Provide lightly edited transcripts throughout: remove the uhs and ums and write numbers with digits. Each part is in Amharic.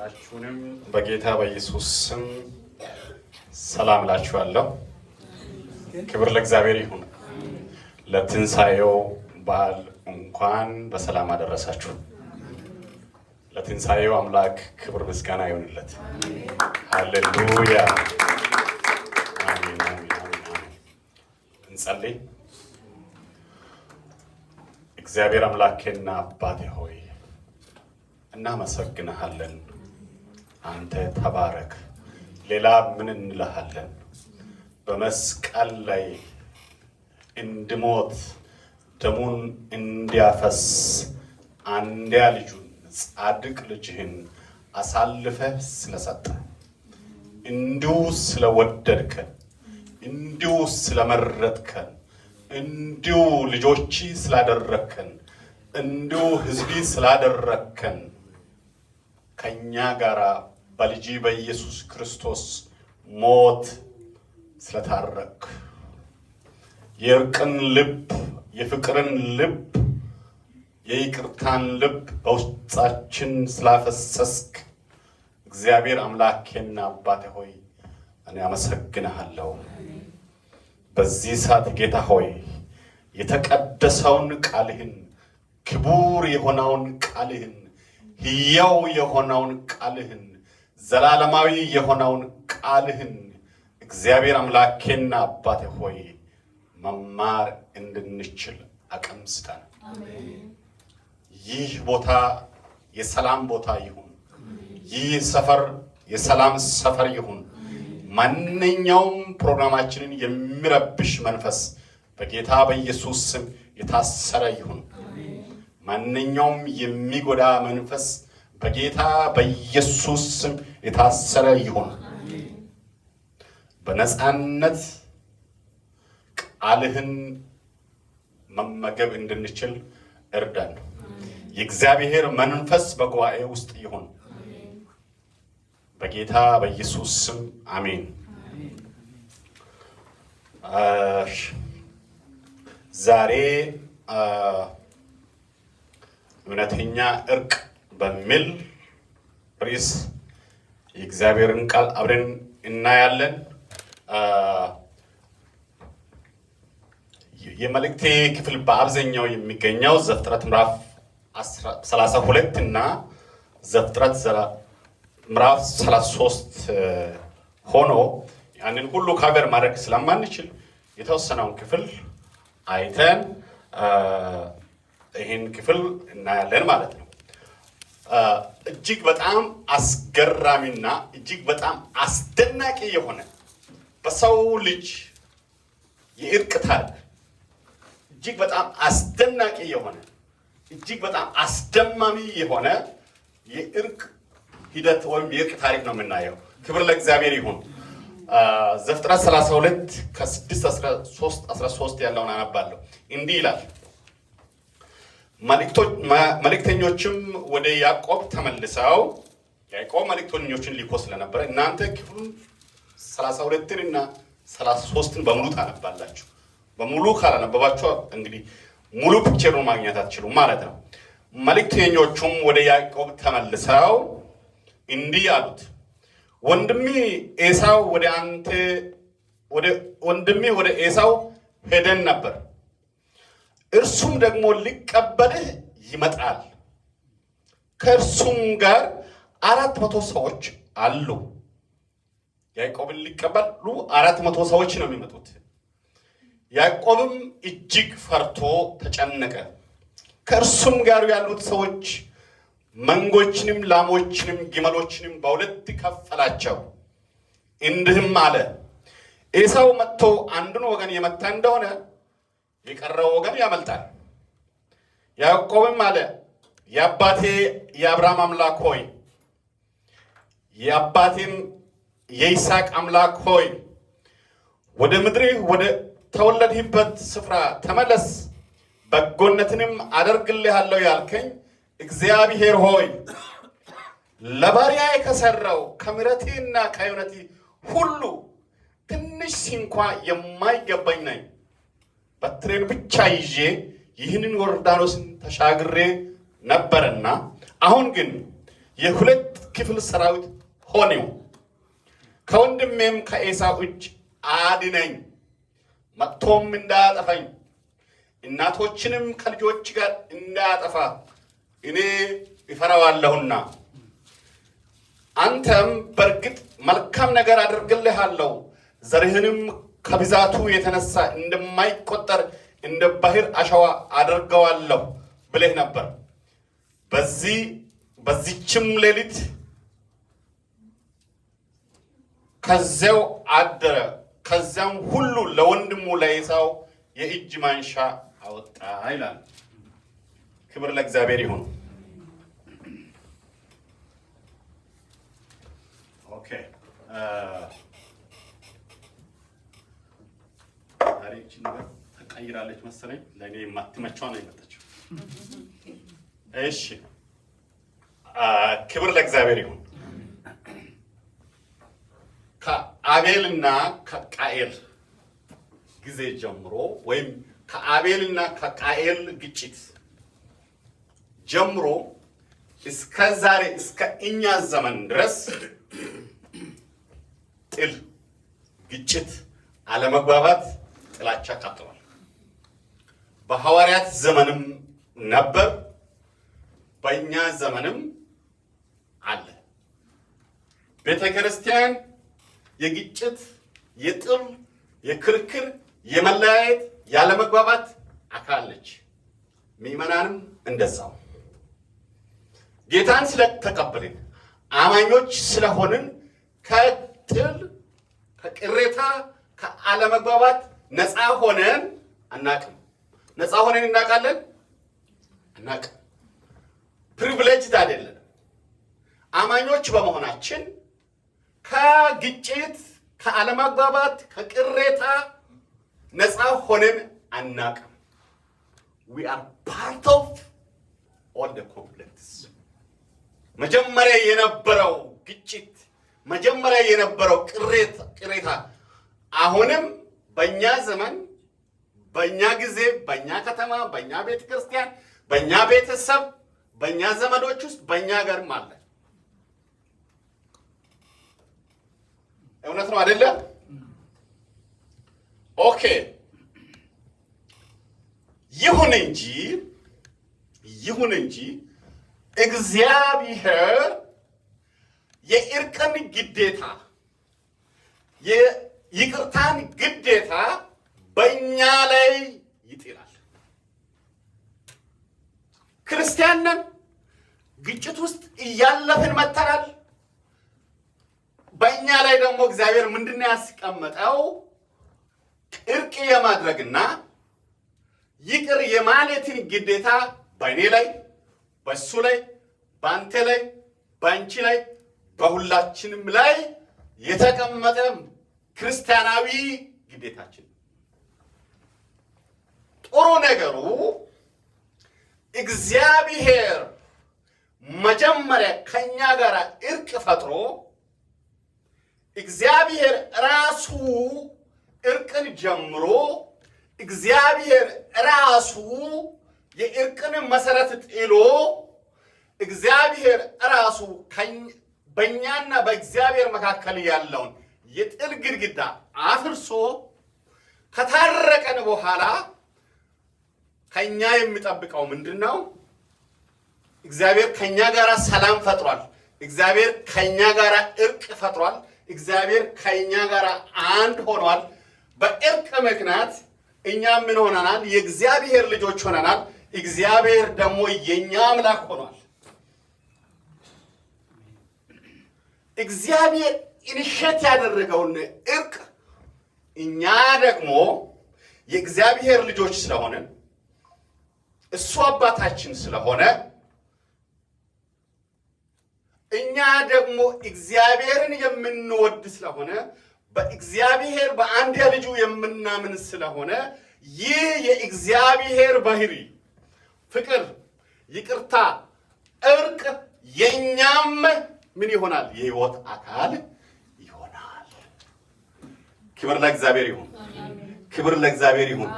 ሁላችሁንም በጌታ በኢየሱስ ስም ሰላም እላችኋለሁ። ክብር ለእግዚአብሔር ይሁን። ለትንሣኤው በዓል እንኳን በሰላም አደረሳችሁ። ለትንሣኤው አምላክ ክብር ምስጋና ይሁንለት። ሃሌሉያ አሜን አሜን አሜን። እንጸልይ። እግዚአብሔር አምላኬና አባቴ ሆይ እናመሰግንሃለን። አንተ ተባረክ። ሌላ ምን እንልሃለን? በመስቀል ላይ እንድሞት ደሙን እንዲያፈስ አንድያ ልጁን ጻድቅ ልጅህን አሳልፈህ ስለሰጠ፣ እንዲሁ ስለወደድከን፣ እንዲሁ ስለመረጥከን፣ እንዲሁ ልጆች ስላደረከን፣ እንዲሁ ሕዝቢ ስላደረከን ከኛ ጋራ በልጅ በኢየሱስ ክርስቶስ ሞት ስለታረክ የእርቅን ልብ፣ የፍቅርን ልብ፣ የይቅርታን ልብ በውስጣችን ስላፈሰስክ እግዚአብሔር አምላኬና አባቴ ሆይ እኔ አመሰግንሃለሁ። በዚህ ሰዓት ጌታ ሆይ የተቀደሰውን ቃልህን፣ ክቡር የሆነውን ቃልህን፣ ሕያው የሆነውን ቃልህን፣ ዘላለማዊ የሆነውን ቃልህን እግዚአብሔር አምላኬና አባቴ ሆይ መማር እንድንችል አቅም ስጠን። ይህ ቦታ የሰላም ቦታ ይሁን። ይህ ሰፈር የሰላም ሰፈር ይሁን። ማንኛውም ፕሮግራማችንን የሚረብሽ መንፈስ በጌታ በኢየሱስ ስም የታሰረ ይሁን። ማንኛውም የሚጎዳ መንፈስ በጌታ በኢየሱስ ስም የታሰረ ይሁን። በነፃነት ቃልህን መመገብ እንድንችል እርዳን። የእግዚአብሔር መንፈስ በጉባኤ ውስጥ ይሁን። በጌታ በኢየሱስ ስም አሜን። ዛሬ እውነተኛ እርቅ በሚል ርዕስ የእግዚአብሔርን ቃል አብረን እናያለን። የመልእክቴ ክፍል በአብዛኛው የሚገኘው ዘፍጥረት ምዕራፍ 32 እና ዘፍጥረት ምዕራፍ 33 ሆኖ ያንን ሁሉ ካቨር ማድረግ ስለማንችል የተወሰነውን ክፍል አይተን ይህን ክፍል እናያለን ማለት ነው። እጅግ በጣም አስገራሚና እጅግ በጣም አስደናቂ የሆነ በሰው ልጅ የእርቅ ታሪክ እጅግ በጣም አስደናቂ የሆነ እጅግ በጣም አስደማሚ የሆነ የእርቅ ሂደት ወይም የእርቅ ታሪክ ነው የምናየው። ክብር ለእግዚአብሔር ይሁን። ዘፍጥረት 32 ከ6-13 ያለውን አነባለሁ። እንዲህ ይላል። መልእክተኞችም ወደ ያዕቆብ ተመልሰው፣ ያዕቆብ መልእክተኞችን ሊኮ ስለነበረ እናንተ ክፍሉን 32 እና 33 በሙሉ ታነባላችሁ። በሙሉ ካላነበባችሁ እንግዲህ ሙሉ ፒክቸሩን ማግኘት አትችሉም ማለት ነው። መልእክተኞቹም ወደ ያዕቆብ ተመልሰው እንዲህ አሉት፣ ወንድሜ ወደ ኤሳው ሄደን ነበር፣ እርሱም ደግሞ ሊቀበልህ ይመጣል፣ ከእርሱም ጋር 400 ሰዎች አሉ። ያዕቆብን ሊቀበሉ 400 ሰዎች ነው የሚመጡት። ያዕቆብም እጅግ ፈርቶ ተጨነቀ። ከእርሱም ጋር ያሉት ሰዎች መንጎችንም፣ ላሞችንም፣ ግመሎችንም በሁለት ከፈላቸው። እንዲህም አለ፣ ኤሳው መጥቶ አንዱን ወገን የመታ እንደሆነ የቀረው ወገን ያመልጣል። ያዕቆብም አለ፣ የአባቴ የአብርሃም አምላክ ሆይ፣ የአባቴም የይስሐቅ አምላክ ሆይ፣ ወደ ምድርህ ወደ ተወለድህበት ስፍራ ተመለስ፣ በጎነትንም አደርግልሃለሁ ያልከኝ እግዚአብሔር ሆይ፣ ለባሪያዬ ከሰራው ከምሕረትህና ከእውነትህ ሁሉ ትንሽ እንኳ የማይገባኝ ነኝ። በትሬን ብቻ ይዤ ይህንን ዮርዳኖስን ተሻግሬ ነበርና፣ አሁን ግን የሁለት ክፍል ሰራዊት ሆነው ከወንድሜም ከኤሳው እጅ አድነኝ፣ መጥቶም እንዳያጠፋኝ እናቶችንም ከልጆች ጋር እንዳያጠፋ እኔ እፈራዋለሁና። አንተም በእርግጥ መልካም ነገር አድርግልሃለሁ፣ ዘርህንም ከብዛቱ የተነሳ እንደማይቆጠር እንደ ባህር አሸዋ አድርገዋለሁ ብለህ ነበር። በዚችም ሌሊት ከዚያው አደረ። ከዚያም ሁሉ ለወንድሙ ለኤሳው የእጅ ማንሻ አወጣ ይላል። ክብር ለእግዚአብሔር ይሁን። ኦኬ ታሪክ ነገር ተቀይራለች መሰለኝ። ለኔ ማትመቻው ነው የመጣችው። እሺ ክብር ለእግዚአብሔር ይሁን። ከአቤልና ከቃኤል ጊዜ ጀምሮ ወይም ከአቤልና ከቃኤል ግጭት ጀምሮ እስከ ዛሬ እስከ እኛ ዘመን ድረስ ጥል፣ ግጭት፣ አለመግባባት፣ ጥላቻ ቀጥሏል። በሐዋርያት ዘመንም ነበር፣ በእኛ ዘመንም አለ። ቤተ ክርስቲያን የግጭት፣ የጥል፣ የክርክር፣ የመለያየት፣ ያለመግባባት አካል ነች። ምዕመናንም እንደዛው። ጌታን ስለተቀበልን አማኞች ስለሆንን ከጥል፣ ከቅሬታ፣ ከአለመግባባት ነፃ ሆነን አናቅም። ነፃ ሆነን እናውቃለን? አናቅም። ፕሪቪሌጅድ አይደለም። አማኞች በመሆናችን ከግጭት፣ ከአለመግባባት፣ ከቅሬታ ነፃ ሆነን አናቅም። we are part of all the conflicts። መጀመሪያ የነበረው ግጭት፣ መጀመሪያ የነበረው ቅሬታ አሁንም በእኛ ዘመን፣ በእኛ ጊዜ፣ በእኛ ከተማ፣ በእኛ ቤተ ክርስቲያን፣ በእኛ ቤተሰብ፣ በእኛ ዘመዶች ውስጥ በእኛ ሀገርም አለ። እውነት ነው አይደለ? ኦኬ። ይሁን እንጂ እግዚአብሔር የእርቅን ግዴታ፣ የይቅርታን ግዴታ በእኛ ላይ ይጥላል። ክርስቲያን ነን፣ ግጭት ውስጥ እያለፍን መተናል። በእኛ ላይ ደግሞ እግዚአብሔር ምንድነው ያስቀመጠው? እርቅ የማድረግና ይቅር የማለትን ግዴታ በእኔ ላይ፣ በሱ ላይ፣ በአንተ ላይ፣ በአንቺ ላይ፣ በሁላችንም ላይ የተቀመጠ ክርስቲያናዊ ግዴታችን። ጥሩ ነገሩ እግዚአብሔር መጀመሪያ ከኛ ጋር እርቅ ፈጥሮ እግዚአብሔር ራሱ እርቅን ጀምሮ እግዚአብሔር ራሱ የእርቅን መሰረት ጥሎ እግዚአብሔር ራሱ በእኛና በእግዚአብሔር መካከል ያለውን የጥል ግድግዳ አፍርሶ ከታረቀን በኋላ ከኛ የሚጠብቀው ምንድን ነው? እግዚአብሔር ከኛ ጋር ሰላም ፈጥሯል። እግዚአብሔር ከኛ ጋር እርቅ ፈጥሯል። እግዚአብሔር ከኛ ጋር አንድ ሆኗል። በእርቅ ምክንያት እኛ ምን ሆነናል? የእግዚአብሔር ልጆች ሆነናል። እግዚአብሔር ደግሞ የኛ አምላክ ሆኗል። እግዚአብሔር ኢኒሼት ያደረገውን እርቅ እኛ ደግሞ የእግዚአብሔር ልጆች ስለሆነ እሱ አባታችን ስለሆነ እኛ ደግሞ እግዚአብሔርን የምንወድ ስለሆነ በእግዚአብሔር በአንድያ ልጁ የምናምን ስለሆነ ይህ የእግዚአብሔር ባህሪ ፍቅር፣ ይቅርታ፣ እርቅ የኛም ምን ይሆናል? የህይወት አካል ይሆናል። ክብር ለእግዚአብሔር ይሁን። ክብር ለእግዚአብሔር ይሁን።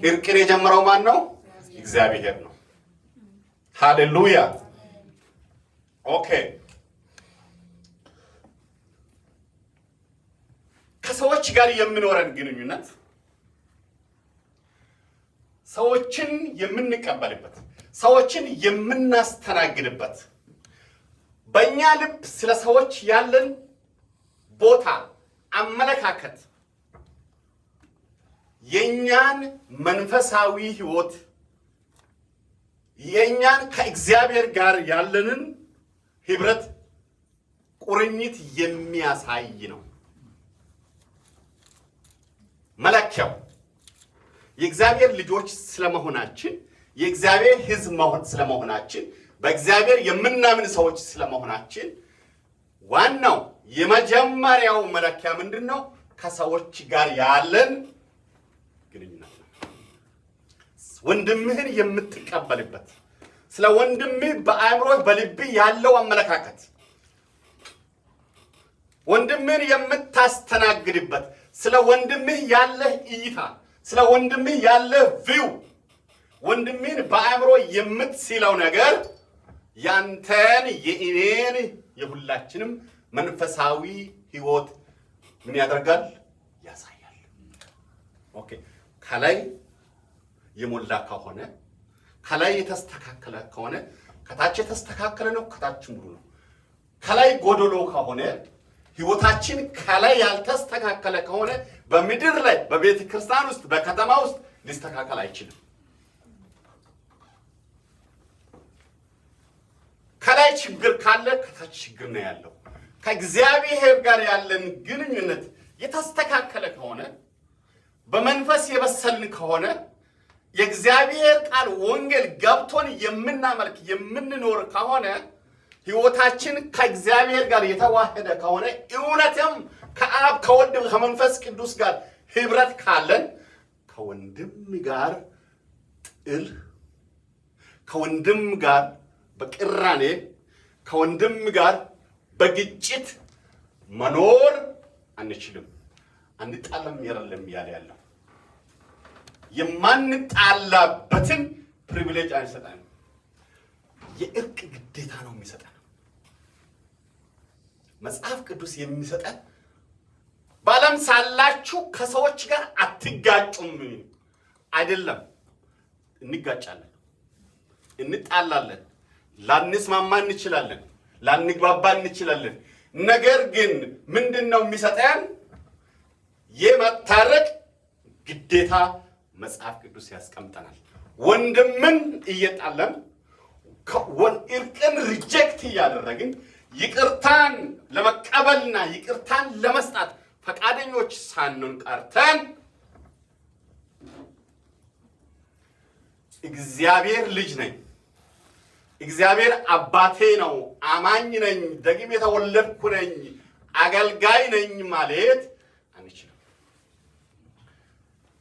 እርቅን የጀመረው ማን ነው? እግዚአብሔር ነው። ሃሌሉያ። ኦኬ። ከሰዎች ጋር የሚኖረን ግንኙነት ሰዎችን የምንቀበልበት ሰዎችን የምናስተናግድበት በእኛ ልብ ስለ ሰዎች ያለን ቦታ አመለካከት የኛን መንፈሳዊ ህይወት የኛን ከእግዚአብሔር ጋር ያለንን ህብረት ቁርኝት የሚያሳይ ነው። መለኪያው የእግዚአብሔር ልጆች ስለመሆናችን የእግዚአብሔር ህዝብ ስለመሆናችን በእግዚአብሔር የምናምን ሰዎች ስለመሆናችን ዋናው የመጀመሪያው መለኪያ ምንድነው? ከሰዎች ጋር ያለን ግንኙነት ነው። ወንድምህን የምትቀበልበት ስለ ወንድምህ በአእምሮህ በልብህ ያለው አመለካከት ወንድምህን የምታስተናግድበት ስለ ወንድምህ ያለህ እይታ ስለ ወንድምህ ያለህ ቪው ወንድምህን በአእምሮ የምትስለው ነገር ያንተን የእኔን የሁላችንም መንፈሳዊ ህይወት ምን ያደርጋል? ያሳያል። ኦኬ ከላይ የሞላ ከሆነ ከላይ የተስተካከለ ከሆነ ከታች የተስተካከለ ነው፣ ከታች ሙሉ ነው። ከላይ ጎዶሎ ከሆነ ህይወታችን ከላይ ያልተስተካከለ ከሆነ በምድር ላይ በቤተ ክርስቲያን ውስጥ በከተማ ውስጥ ሊስተካከል አይችልም። ከላይ ችግር ካለ ከታች ችግር ነው ያለው። ከእግዚአብሔር ጋር ያለን ግንኙነት የተስተካከለ ከሆነ በመንፈስ የበሰልን ከሆነ የእግዚአብሔር ቃል ወንጌል ገብቶን የምናመልክ የምንኖር ከሆነ ህይወታችን ከእግዚአብሔር ጋር የተዋሃደ ከሆነ እውነትም ከአብ ከወልድ ከመንፈስ ቅዱስ ጋር ህብረት ካለን ከወንድም ጋር ጥል ከወንድም ጋር በቅራኔ ከወንድም ጋር በግጭት መኖር አንችልም። አንጣላም ይረለም ያለው የማንጣላበትን ፕሪቪሌጅ አይሰጠንም። የእርቅ ግዴታ ነው የሚሰጠን። መጽሐፍ ቅዱስ የሚሰጠን በዓለም ሳላችሁ ከሰዎች ጋር አትጋጩም አይደለም። እንጋጫለን፣ እንጣላለን፣ ላንስማማ እንችላለን፣ ላንግባባ እንችላለን። ነገር ግን ምንድነው የሚሰጠን? የመታረቅ ግዴታ መጽሐፍ ቅዱስ ያስቀምጠናል። ወንድምን እየጣለን እርቅን ሪጀክት እያደረግን ይቅርታን ለመቀበልና ይቅርታን ለመስጣት ፈቃደኞች ሳንሆን ቀርተን እግዚአብሔር ልጅ ነኝ፣ እግዚአብሔር አባቴ ነው፣ አማኝ ነኝ፣ ደግሜ የተወለድኩ ነኝ፣ አገልጋይ ነኝ ማለት አንችልም።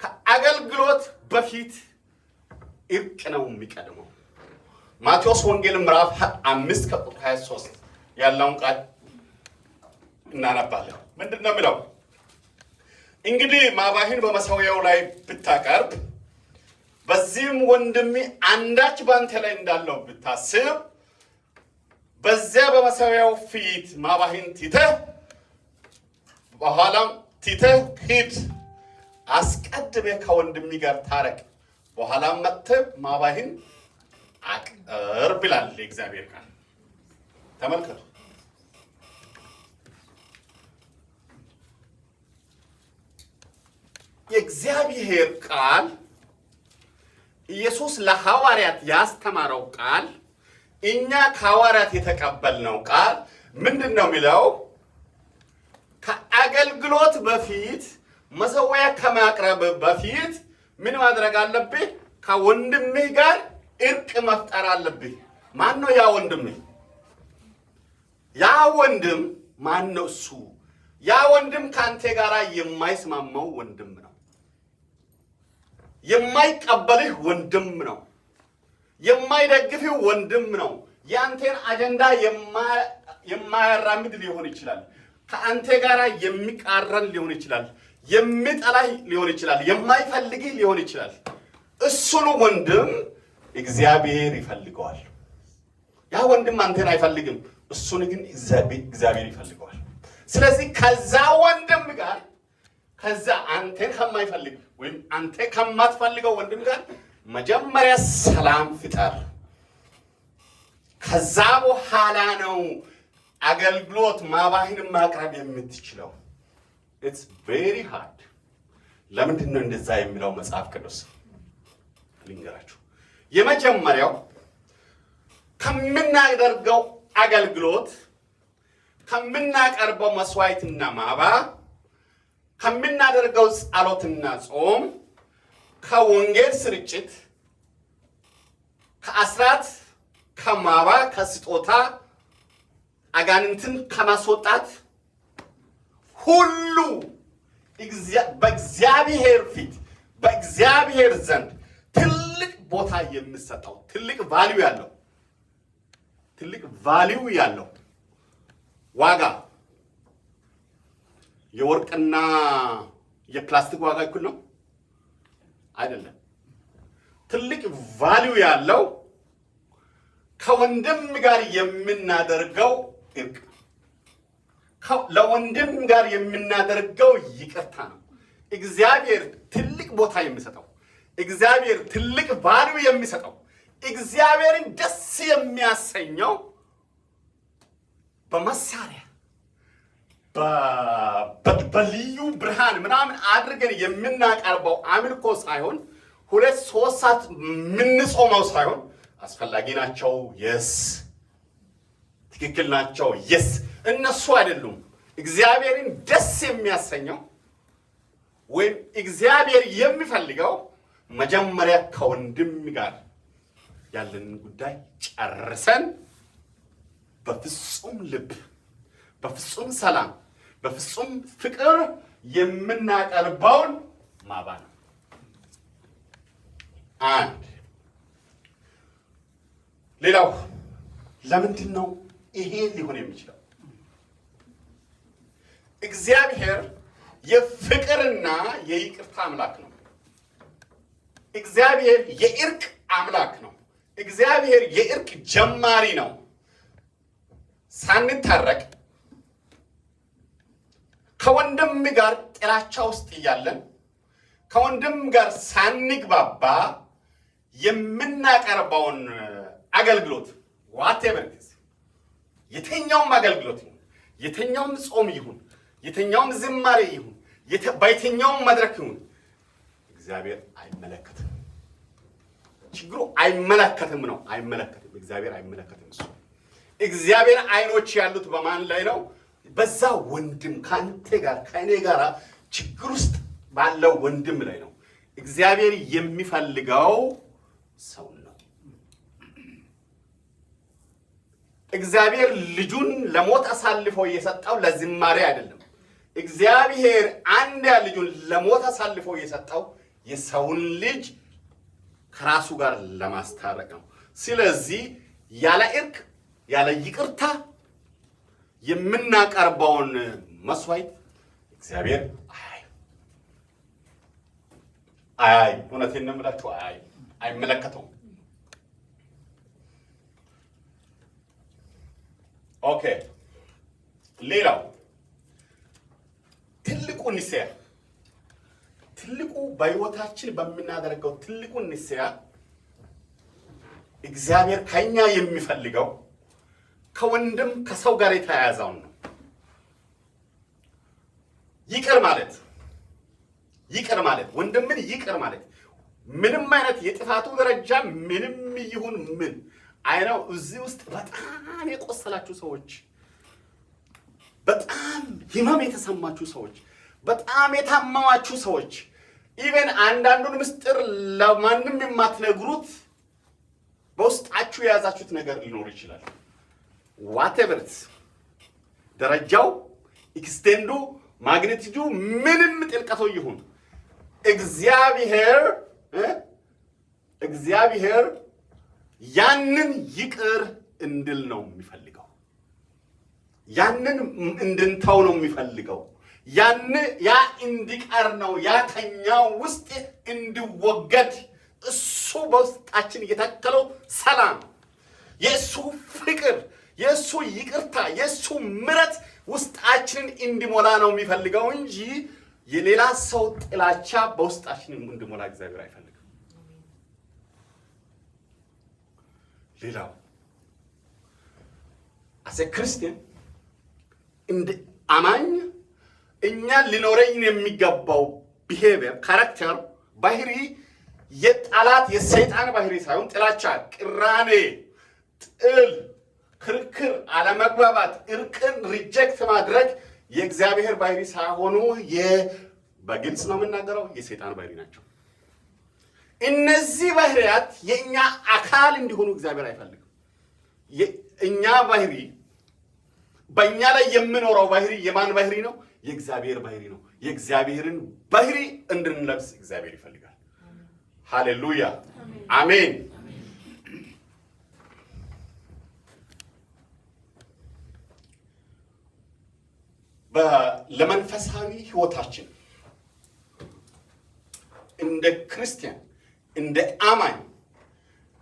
ከአገልግሎት በፊት እርቅ ነው የሚቀድመው። ማቴዎስ ወንጌል ምዕራፍ 5 ከቁጥር 23 ያለውን ቃል እናነባለን። ምንድነው የሚለው? እንግዲህ ማባህን በመሠዊያው ላይ ብታቀርብ በዚህም ወንድሜ አንዳች ባንተ ላይ እንዳለው ብታስብ በዚያ በመሠዊያው ፊት ማባህን በኋላም ትተህ ሂድ። አስቀድመህ ከወንድሜ ጋር ታረቅ፣ በኋላም መጥተህ ማባህን አቅርብ ይላል የእግዚአብሔር ቃል። ተመልከቱ። የእግዚአብሔር ቃል ኢየሱስ ለሐዋርያት ያስተማረው ቃል እኛ ከሐዋርያት የተቀበልነው ቃል ምንድነው የሚለው? ከአገልግሎት በፊት መሠዊያ ከማቅረብ በፊት ምን ማድረግ አለብህ? ከወንድምህ ጋር እርቅ መፍጠር አለብህ። ማን ነው ያ ወንድምህ? ያ ወንድም ማን ነው? እሱ ያ ወንድም ካንተ ጋር የማይስማማው ወንድም ነው። የማይቀበልህ ወንድም ነው። የማይደግፍህ ወንድም ነው። ያንተን አጀንዳ የማያራምድ ሊሆን ይችላል። ከአንተ ጋር የሚቃረን ሊሆን ይችላል። የሚጠላህ ሊሆን ይችላል። የማይፈልግህ ሊሆን ይችላል። እሱን ወንድም እግዚአብሔር ይፈልገዋል። ያ ወንድም አንተን አይፈልግም፣ እሱን ግን እግዚአብሔር ይፈልገዋል። ስለዚህ ከዛ ወንድም ጋር ከዛ አንተ ከማይፈልግ ወይም አንተ ከማትፈልገው ወንድም ጋር መጀመሪያ ሰላም ፍጠር። ከዛ በኋላ ነው አገልግሎት ማባህን ማቅረብ የምትችለው። it's very hard። ለምንድን ነው እንደዛ የሚለው መጽሐፍ ቅዱስ? ልንገራችሁ። የመጀመሪያው ከምናደርገው አገልግሎት፣ ከምናቀርበው መስዋዕትና ማባ፣ ከምናደርገው ጸሎትና ጾም፣ ከወንጌል ስርጭት፣ ከአስራት፣ ከማባ፣ ከስጦታ፣ አጋንንትን ከማስወጣት ሁሉ በእግዚአብሔር ፊት በእግዚአብሔር ዘንድ ትልቅ ቦታ የሚሰጠው ትልቅ ቫልዩ ያለው ዋጋ። የወርቅና የፕላስቲክ ዋጋ እኩል ነው አይደለም። ትልቅ ቫልዩ ያለው ከወንድም ጋር የምናደርገው እርቅ፣ ለወንድም ጋር የምናደርገው ይቅርታ ነው። እግዚአብሔር ትልቅ ቦታ የሚሰጠው፣ እግዚአብሔር ትልቅ ቫልዩ የሚሰጠው፣ እግዚአብሔርን ደስ የሚያሰኘው በመሳሪያ በልዩ ብርሃን ምናምን አድርገን የምናቀርበው አምልኮ ሳይሆን 2-3 ሰዓት የምንጾመው ሳይሆን አስፈላጊ ናቸው፣ የስ ትክክል ናቸው፣ የስ እነሱ አይደሉም። እግዚአብሔርን ደስ የሚያሰኘው ወይም እግዚአብሔር የሚፈልገው መጀመሪያ ከወንድም ጋር ያለንን ጉዳይ ጨርሰን በፍጹም ልብ፣ በፍጹም ሰላም፣ በፍጹም ፍቅር የምናቀርበውን ማባ ነው። አንድ ሌላው ለምንድን ነው ይሄ ሊሆን የሚችለው? እግዚአብሔር የፍቅርና የይቅርታ አምላክ ነው። እግዚአብሔር የእርቅ አምላክ ነው። እግዚአብሔር የእርቅ ጀማሪ ነው። ሳንታረቅ ከወንድም ጋር ጥላቻ ውስጥ እያለን ከወንድም ጋር ሳንግባባ የምናቀርበውን አገልግሎት ዋቴቨር የተኛውም አገልግሎት ይሁን፣ የተኛውም ጾም ይሁን፣ የተኛውም ዝማሬ ይሁን፣ በየትኛውም መድረክ ይሁን እግዚአብሔር አይመለከትም። ችግሩ አይመለከትም ነው። አይመለከትም። እግዚአብሔር አይመለከትም። እሱ እግዚአብሔር አይኖች ያሉት በማን ላይ ነው? በዛ ወንድም ካንተ ጋር ከእኔ ጋር ችግር ውስጥ ባለው ወንድም ላይ ነው። እግዚአብሔር የሚፈልገው ሰው ነው። እግዚአብሔር ልጁን ለሞት አሳልፎ የሰጠው ለዝማሬ አይደለም። እግዚአብሔር አንድያ ልጁን ለሞት አሳልፎ የሰጠው የሰውን ልጅ ከራሱ ጋር ለማስታረቅ ነው። ስለዚህ ያለ እርቅ ያለ ይቅርታ የምናቀርበውን መስዋዕት እግዚአብሔር እውነቴን ነው የምላችሁ አይመለከተውም። ኦኬ ሌላው ትልቁ በሕይወታችን በምናደርገው ትልቁ ንስያ እግዚአብሔር ከኛ የሚፈልገው ከወንድም ከሰው ጋር የተያያዘውን ነው። ይቅር ማለት ወንድምን ይቅር ማለት ምንም አይነት የጥፋቱ ደረጃ ምንም ይሁን ምን አይነው። እዚህ ውስጥ በጣም የቆሰላችሁ ሰዎች፣ በጣም ህመም የተሰማችሁ ሰዎች፣ በጣም የታመማችሁ ሰዎች፣ ኢቨን አንዳንዱን ምስጢር ለማንም የማትነግሩት በውስጣችሁ የያዛችሁት ነገር ሊኖር ይችላል። ዋቴቨር ደረጃው፣ ኤክስቴንዱ፣ ማግኒቲዩዱ ምንም ጥልቀቱ ይሁን እግዚአብሔር ያንን ይቅር እንድል ነው የሚፈልገው። ያንን እንድንተው ነው የሚፈልገው። ያ እንዲቀር ነው፣ ያ ከኛ ውስጥ እንዲወገድ እሱ በውስጣችን የተከለው ሰላም፣ የእሱ ፍቅር፣ የእሱ ይቅርታ፣ የእሱ ምሕረት ውስጣችንን እንዲሞላ ነው የሚፈልገው እንጂ የሌላ ሰው ጥላቻ በውስጣችን እንዲሞላ እግዚአብሔር አይፈልግም። ሌላው አሴ ክርስቲያን እንደ አማኝ እኛ ሊኖረኝ የሚገባው ቢሄቪየር ካራክተር ባህሪ የጠላት የሰይጣን ባህሪ ሳይሆን ጥላቻ፣ ቅራኔ፣ ጥል፣ ክርክር፣ አለመግባባት፣ እርቅን ሪጀክት ማድረግ የእግዚአብሔር ባህሪ ሳይሆኑ በግልጽ ነው የምናገረው የሰይጣን ባህሪ ናቸው። እነዚህ ባህሪያት የእኛ አካል እንዲሆኑ እግዚአብሔር አይፈልግም። የእኛ ባህሪ በእኛ ላይ የምኖረው ባህሪ የማን ባህሪ ነው? የእግዚአብሔር ባህሪ ነው። የእግዚአብሔርን ባህሪ እንድንለብስ እግዚአብሔር ይፈልጋል። ሃሌሉያ አሜን። ለመንፈሳዊ ህይወታችን እንደ ክርስቲያን እንደ አማኝ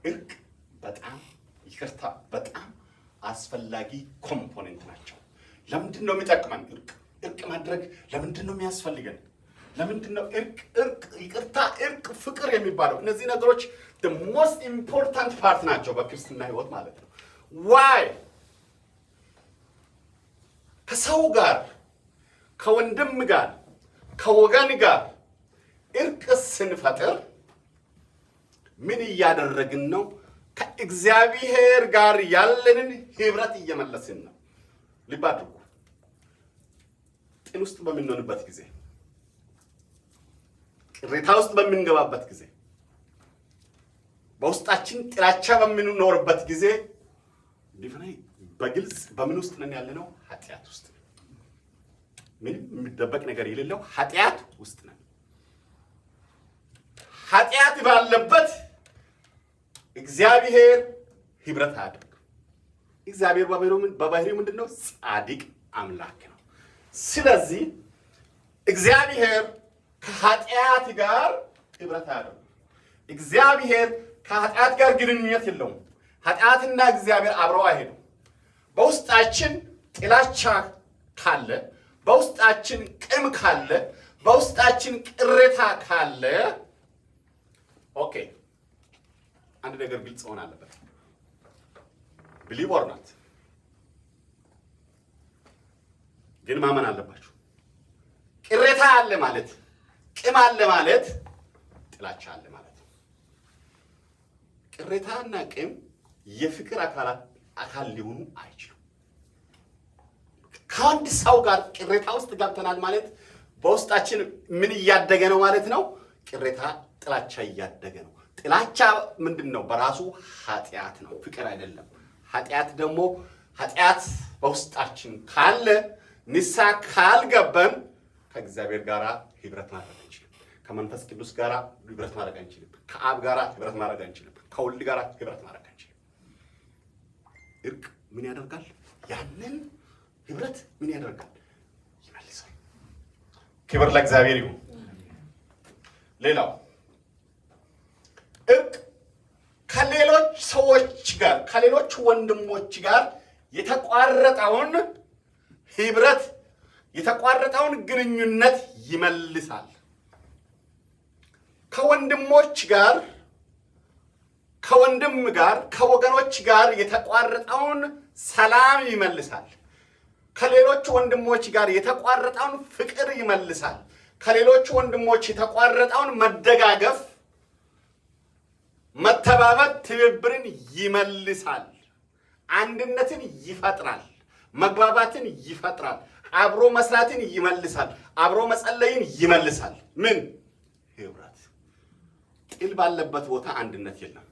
እርቅ በጣም ይቅርታ በጣም አስፈላጊ ኮምፖኔንት ናቸው። ለምንድን ነው የሚጠቅመን? እርቅ ማድረግ ለምንድን ነው የሚያስፈልገን? ለምንድን ነው እርቅ ይቅርታ፣ እርቅ፣ ፍቅር የሚባለው እነዚህ ነገሮች the most important part ናቸው በክርስትና ህይወት ማለት ነው። ዋይ ከሰው ጋር ከወንድም ጋር ከወገን ጋር እርቅ ስንፈጥር ምን እያደረግን ነው? ከእግዚአብሔር ጋር ያለንን ህብረት እየመለስን ነው። ልብ አድርጉ። ጥል ውስጥ በምንሆንበት ጊዜ፣ ቅሬታ ውስጥ በምንገባበት ጊዜ፣ በውስጣችን ጥላቻ በምንኖርበት ጊዜ በግልጽ በምን ውስጥ ነን ያለነው? ኃጢአት ውስጥ ነን። ምንም የሚደበቅ ነገር የሌለው ኃጢአት ውስጥ ነን። ኃጢአት ባለበት እግዚአብሔር ህብረት አያደርግም። እግዚአብሔር በባህሪው ምንድነው? ጻድቅ አምላክ ነው። ስለዚህ እግዚአብሔር ከኃጢአት ጋር ህብረት አያደርግም። እግዚአብሔር ከኃጢአት ጋር ግንኙነት የለውም። ኃጢአትና እግዚአብሔር አብረው አይሄዱም። በውስጣችን ጥላቻ ካለ፣ በውስጣችን ቂም ካለ፣ በውስጣችን ቅሬታ ካለ ኦኬ አንድ ነገር ግልጽ ሆነ አለበት። ቢሊቭ ኦር ናት ግን ማመን አለባችሁ። ቅሬታ አለ ማለት፣ ቂም አለ ማለት ጥላቻ አለ ማለት ነው። ቅሬታና ቂም የፍቅር አካል ሊሆኑ አይችሉም። ከአንድ ሰው ጋር ቅሬታ ውስጥ ገብተናል ማለት በውስጣችን ምን እያደገ ነው ማለት ነው? ቅሬታ፣ ጥላቻ እያደገ ነው። ጥላቻ ምንድን ነው? በራሱ ኃጢአት ነው፣ ፍቅር አይደለም። ኃጢአት በውስጣችን ካለ ንስሐ ካልገባን ከእግዚአብሔር ጋር ህብረት ማድረግ አንችልም። ከመንፈስ ቅዱስ ጋር ህብረት ማድረግ አንችልም። ከአብ ጋር ህብረት ማድረግ አንችልም። ከወልድ ጋር ህብረት ማድረግ አንችልም። እርቅ ምን ያደርጋል? ያንን ህብረት ምን ያደርጋል? ይመልሳል። ክብር ለእግዚአብሔር ይሁን። ሌላው እርቅ ከሌሎች ሰዎች ጋር ከሌሎች ወንድሞች ጋር የተቋረጠውን ህብረት የተቋረጠውን ግንኙነት ይመልሳል። ከወንድሞች ጋር ከወንድም ጋር ከወገኖች ጋር የተቋረጠውን ሰላም ይመልሳል። ከሌሎች ወንድሞች ጋር የተቋረጠውን ፍቅር ይመልሳል። ከሌሎች ወንድሞች የተቋረጠውን መደጋገፍ፣ መተባበር፣ ትብብርን ይመልሳል። አንድነትን ይፈጥራል። መግባባትን ይፈጥራል። አብሮ መስራትን ይመልሳል። አብሮ መጸለይን ይመልሳል። ምን ህብረት። ጥል ባለበት ቦታ አንድነት የለም።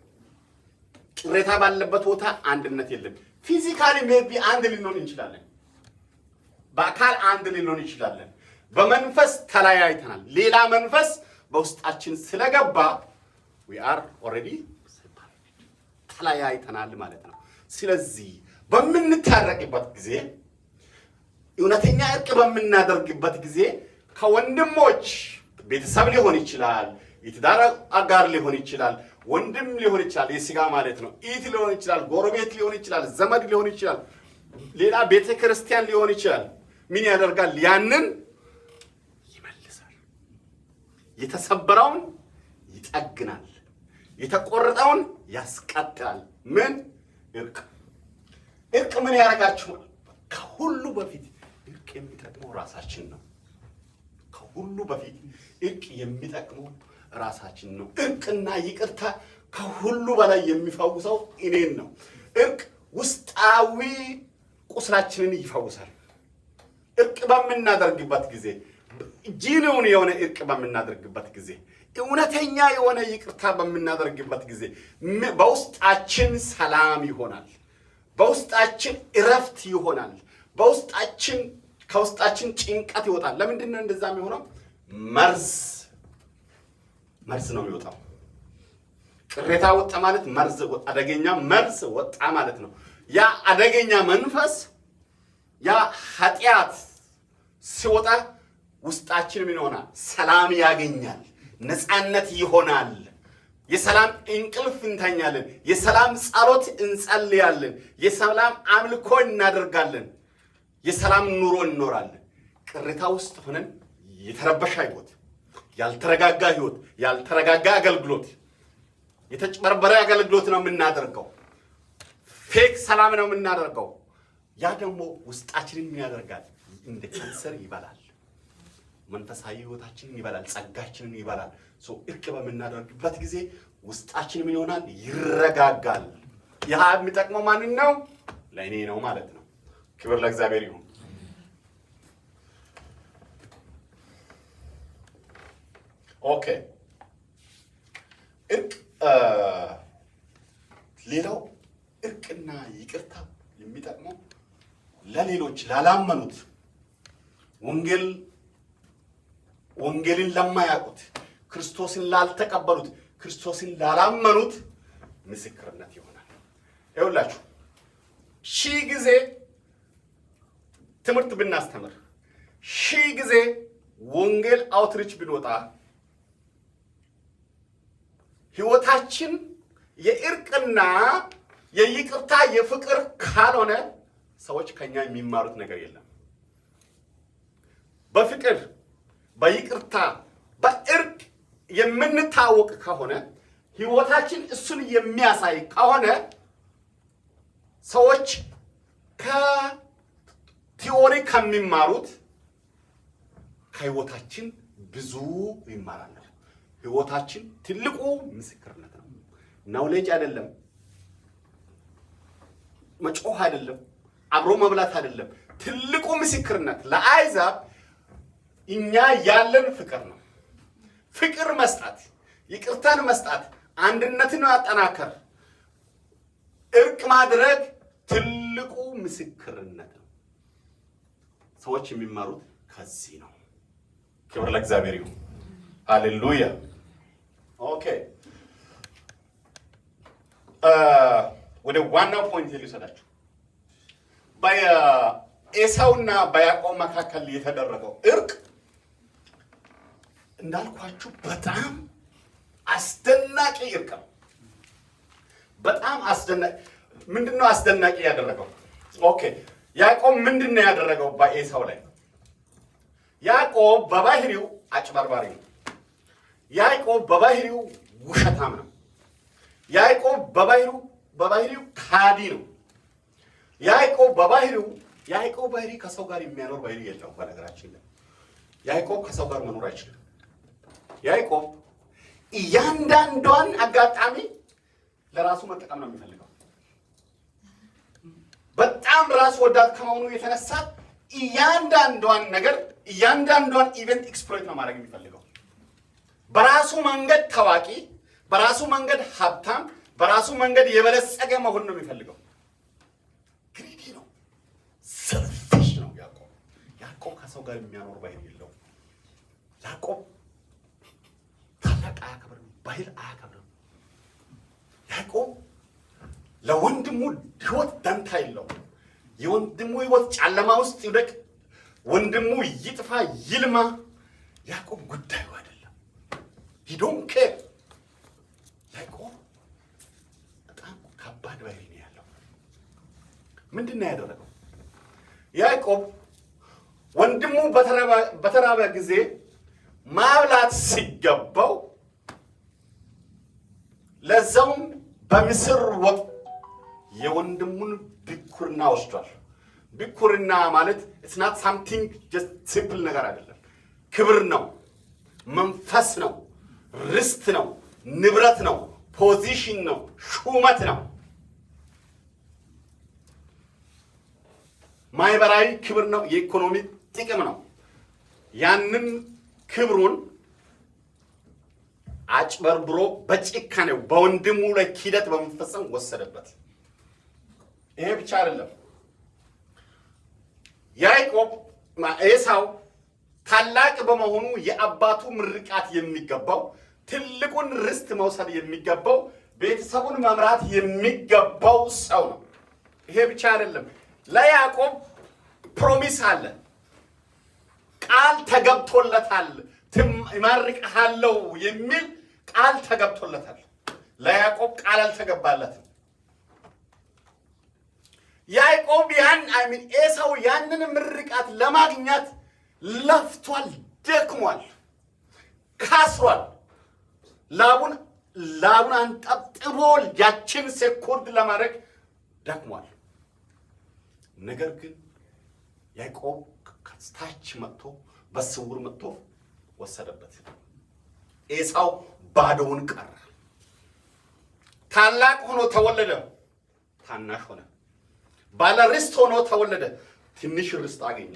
ቅሬታ ባለበት ቦታ አንድነት የለም። ፊዚካሊ ሜቢ አንድ ልንሆን እንችላለን። በአካል አንድ ልንሆን እንችላለን። በመንፈስ ተለያይተናል። ሌላ መንፈስ በውስጣችን ስለገባ we are already separated ተለያይተናል ማለት ነው። ስለዚህ በምንታረቅበት ጊዜ እውነተኛ እርቅ በምናደርግበት ጊዜ ከወንድሞች ቤተሰብ ሊሆን ይችላል፣ የትዳር አጋር ሊሆን ይችላል፣ ወንድም ሊሆን ይችላል፣ የሥጋ ማለት ነው፣ ኢት ሊሆን ይችላል፣ ጎረቤት ሊሆን ይችላል፣ ዘመድ ሊሆን ይችላል፣ ሌላ ቤተ ክርስቲያን ሊሆን ይችላል። ምን ያደርጋል? ያንን ይመልሳል። የተሰበረውን ይጠግናል፣ የተቆረጠውን ያስቀጥላል። ምን እርቅ ምን ያደርጋችኋል? ከሁሉ በፊት እርቅ የሚጠቅመው ራሳችን ነው። ከሁሉ በፊት እርቅ የሚጠቅመው ራሳችን ነው። እርቅና ይቅርታ ከሁሉ በላይ የሚፈውሰው እኔን ነው። እርቅ ውስጣዊ ቁስላችንን ይፈውሳል። እርቅ በምናደርግበት ጊዜ፣ ጂኒውን የሆነ እርቅ በምናደርግበት ጊዜ፣ እውነተኛ የሆነ ይቅርታ በምናደርግበት ጊዜ በውስጣችን ሰላም ይሆናል። በውስጣችን እረፍት ይሆናል። ከውስጣችን ጭንቀት ይወጣል። ለምንድን ነው እንደዛ የሚሆነው? መርዝ ነው የሚወጣው። ቅሬታ ወጣ ማለት መርዝ፣ አደገኛ መርዝ ወጣ ማለት ነው። ያ አደገኛ መንፈስ፣ ያ ኃጢአት ሲወጣ ውስጣችን ምን ይሆናል? ሰላም ያገኛል፣ ነፃነት ይሆናል። የሰላም እንቅልፍ እንተኛለን። የሰላም ጸሎት እንጸልያለን። የሰላም አምልኮ እናደርጋለን። የሰላም ኑሮ እንኖራለን። ቅሬታ ውስጥ ሆነን የተረበሸ ህይወት፣ ያልተረጋጋ ህይወት፣ ያልተረጋጋ አገልግሎት፣ የተጭበረበረ አገልግሎት ነው የምናደርገው። ፌክ ሰላም ነው የምናደርገው። ያ ደግሞ ውስጣችንን ምን ያደርጋል? እንደ ካንሰር ይበላል። መንፈሳዊ ህይወታችንን ይበላል። ጸጋችንን ይበላል። እርቅ በምናደርግበት ጊዜ ውስጣችን ምን ይሆናል? ይረጋጋል። ያ የሚጠቅመው ማንን ነው? ለእኔ ነው ማለት ነው። ክብር ለእግዚአብሔር ይሁን። ኦኬ። እርቅ ሌላው እርቅና ይቅርታ የሚጠቅመው ለሌሎች ላላመኑት፣ ወንጌልን ለማያውቁት፣ ክርስቶስን ላልተቀበሉት፣ ክርስቶስን ላላመኑት ምስክርነት ይሆናል። ይኸውላችሁ 1000 ጊዜ ትምህርት ብናስተምር፣ 1000 ጊዜ ወንጌል አውትሪች ብንወጣ፣ ህይወታችን የእርቅና የይቅርታ የፍቅር ካልሆነ ሰዎች ከኛ የሚማሩት ነገር የለም። በፍቅር በይቅርታ በእርቅ የምንታወቅ ከሆነ ህይወታችን እሱን የሚያሳይ ከሆነ ሰዎች ከቲዎሪ ከሚማሩት ከህይወታችን ብዙ ይማራሉ። ህይወታችን ትልቁ ምስክርነት ነው። ናውሌጅ አይደለም፣ መጮህ አይደለም፣ አብሮ መብላት አይደለም። ትልቁ ምስክርነት ለአሕዛብ እኛ ያለን ፍቅር ነው። ፍቅር መስጠት፣ ይቅርታን መስጠት፣ አንድነትን ማጠናከር፣ እርቅ ማድረግ ትልቁ ምስክርነት ነው። ሰዎች የሚማሩት ከዚህ ነው። ክብር ለእግዚአብሔር ይሁን። ሃሌሉያ። ኦኬ፣ ወደ ዋናው ፖይንት ልውሰዳችሁ። በኤሳውና በያዕቆብ መካከል የተደረገው እርቅ እንዳልኳችሁ በጣም አስደናቂ እርቅ ነው። በጣም አስደናቂ። ምንድነው አስደናቂ ያደረገው? ኦኬ፣ ያዕቆብ ምንድነው ያደረገው በኤሳው ላይ? ያዕቆብ በባህሪው አጭበርባሪ ነው። ያዕቆብ በባህሪው ውሸታም ነው። ያዕቆብ በባህሪው ካዲ ነው። ያዕቆብ ባህሪ ከሰው ጋር የሚያኖር ባህሪ የለውም። በነገራችን ላይ ያዕቆብ ከሰው ጋር መኖር አይችልም። ያዕቆብ እያንዳንዷን አጋጣሚ ለራሱ መጠቀም ነው የሚፈልገው። በጣም ራሱ ወዳድ ከመሆኑ የተነሳ እያንዳንዷን ኢቨንት ኤክስፕሎይት ነው ማድረግ የሚፈልገው። በራሱ መንገድ ታዋቂ፣ በራሱ መንገድ ሀብታም፣ በራሱ መንገድ የበለጸገ መሆን ነው የሚፈልገው። ግሪዲ ነው፣ ሰልፊሽ ነው ያዕቆብ ከሰው ጋር የሚያኖር ባህል የለውም። ያዕቆብ ታላቅ አያከብርም፣ ባህል አያከብርም። ያዕቆብ ለወንድሙ ህይወት ደንታ የለውም። የወንድሙ ህይወት ጨለማ ውስጥ ይውደቅ፣ ወንድሙ ይጥፋ ይልማ፣ ያዕቆብ ጉዳዩ አይደለም። ሂዶን ኬር። ያዕቆብ በጣም ከባድ ባህሪ ነው ያለው። ምንድን ነው ያደረገው? ያዕቆብ ወንድሙ በተራበ ጊዜ ማብላት ሲገባው ለዛውም በምስር ወጥ የወንድሙን ብኩርና ወስዷል። ብኩርና ማለት it's not something just simple ነገር አይደለም። ክብር ነው፣ መንፈስ ነው፣ ርስት ነው፣ ንብረት ነው፣ ፖዚሽን ነው፣ ሹመት ነው፣ ማህበራዊ ክብር ነው፣ የኢኮኖሚ ጥቅም ነው። ያንን ክብሩን አጭበርብሮ በጭካኔው በወንድሙ ላይ ኪደት በመፈጸም ወሰደበት። ይሄ ብቻ አይደለም። ያዕቆብ ኤሳው ታላቅ በመሆኑ የአባቱ ምርቃት የሚገባው ትልቁን ርስት መውሰድ የሚገባው ቤተሰቡን መምራት የሚገባው ሰው ነው። ይሄ ብቻ አይደለም። ለያዕቆብ ፕሮሚስ አለ፣ ቃል ተገብቶለታል። ይማርቅሃለሁ የሚል ቃል ተገብቶለታል። ለያዕቆብ ቃል አልተገባለትም። ያዕቆብ ኤሳው ያንን ምርቃት ለማግኘት ለፍቷል፣ ደክሟል፣ ካስሯል። ላቡን አንጠብጥቦ ያችን ሴኮንድ ለማድረግ ደክሟል። ነገር ግን ያዕቆብ ከታች መጥቶ በስውር መጥቶ ወሰደበት። ኤሳው ባዶውን ቀረ። ታላቅ ሆኖ ተወለደ፣ ታናሽ ሆነ። ባለ ርስት ሆኖ ተወለደ፣ ትንሽ ርስት አገኘ።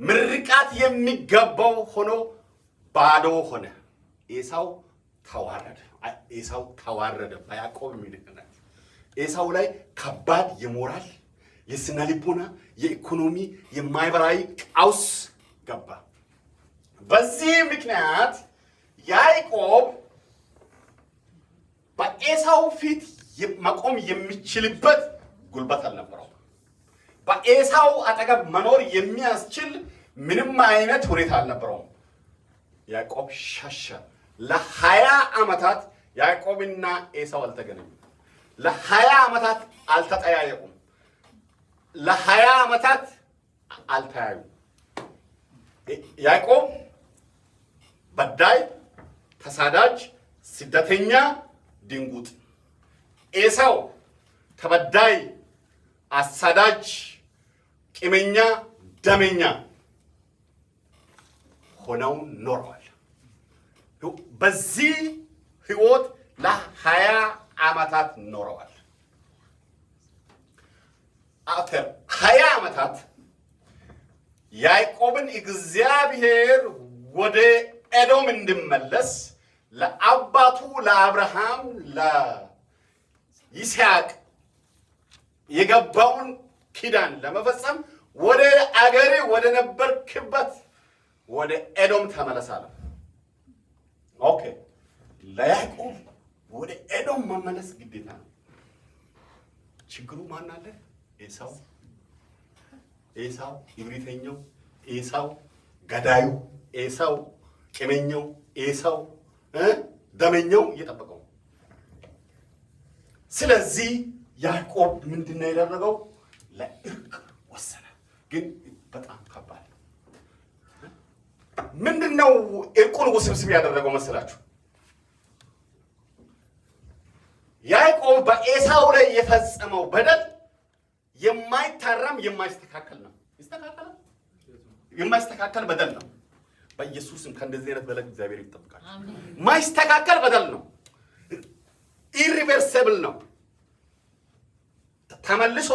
ምርቃት የሚገባው ሆኖ ባዶ ሆነ። ኤሳው ተዋረደ። በያዕቆብ ምክንያት ኤሳው ላይ ከባድ የሞራል የስነ ልቦና የኢኮኖሚ የማህበራዊ ቀውስ ገባ። በዚህ ምክንያት ያዕቆብ በኤሳው ፊት መቆም የሚችልበት ጉልበት አልነበረው። በኤሳው አጠገብ መኖር የሚያስችል ምንም አይነት ሁኔታ አልነበረውም። ያዕቆብ ሸሸ። ለ20 ዓመታት ያዕቆብና ኤሳው አልተገናኙም። ለ20 ዓመታት አልተጠያየቁም። ለ20 ዓመታት አልተያዩም። ያዕቆብ በዳይ፣ ተሳዳጅ፣ ስደተኛ፣ ድንጉጥ። ኤሳው ተበዳይ፣ አሳዳጅ፣ ቂመኛ፣ ደመኛ ሆነው ኖረዋል። በዚህ ህይወት ለ20 ዓመታት ኖረዋል። አፍተር 20 ዓመታት ያዕቆብን እግዚአብሔር ወደ ኤዶም እንዲመለስ ለአባቱ ለአብርሃም ለይስሐቅ የገባውን ኪዳን ለመፈጸም ወደ አገሬ ወደ ነበርክበት ወደ ኤዶም ተመለሳለ። ኦኬ፣ ለያዕቆብ ወደ ኤዶም መመለስ ግዴታ ነው። ችግሩ ማን አለ? ኤሳው እብሪተኛው፣ ኤሳው ገዳዩ፣ ኤሳው ቂመኛው፣ ኤሳው ደመኛው እየጠበቀው። ስለዚህ ያዕቆብ ምንድነው ያደረገው? ለእርቅ ወሰነ። ግን በጣም ከባድ ምንድነው እርቁን ውስብስብ ያደረገው መሰላችሁ? ያዕቆብ በኤሳው ላይ የፈጸመው በደል የማይታረም የማይስተካከል ነው። ይስተካከላል? የማይስተካከል በደል ነው። በኢየሱስም ከእንደዚህ አይነት በደል እግዚአብሔር ይጠብቃል። ማይስተካከል በደል ነው። ኢሪቨርሲብል ነው። ተመልሶ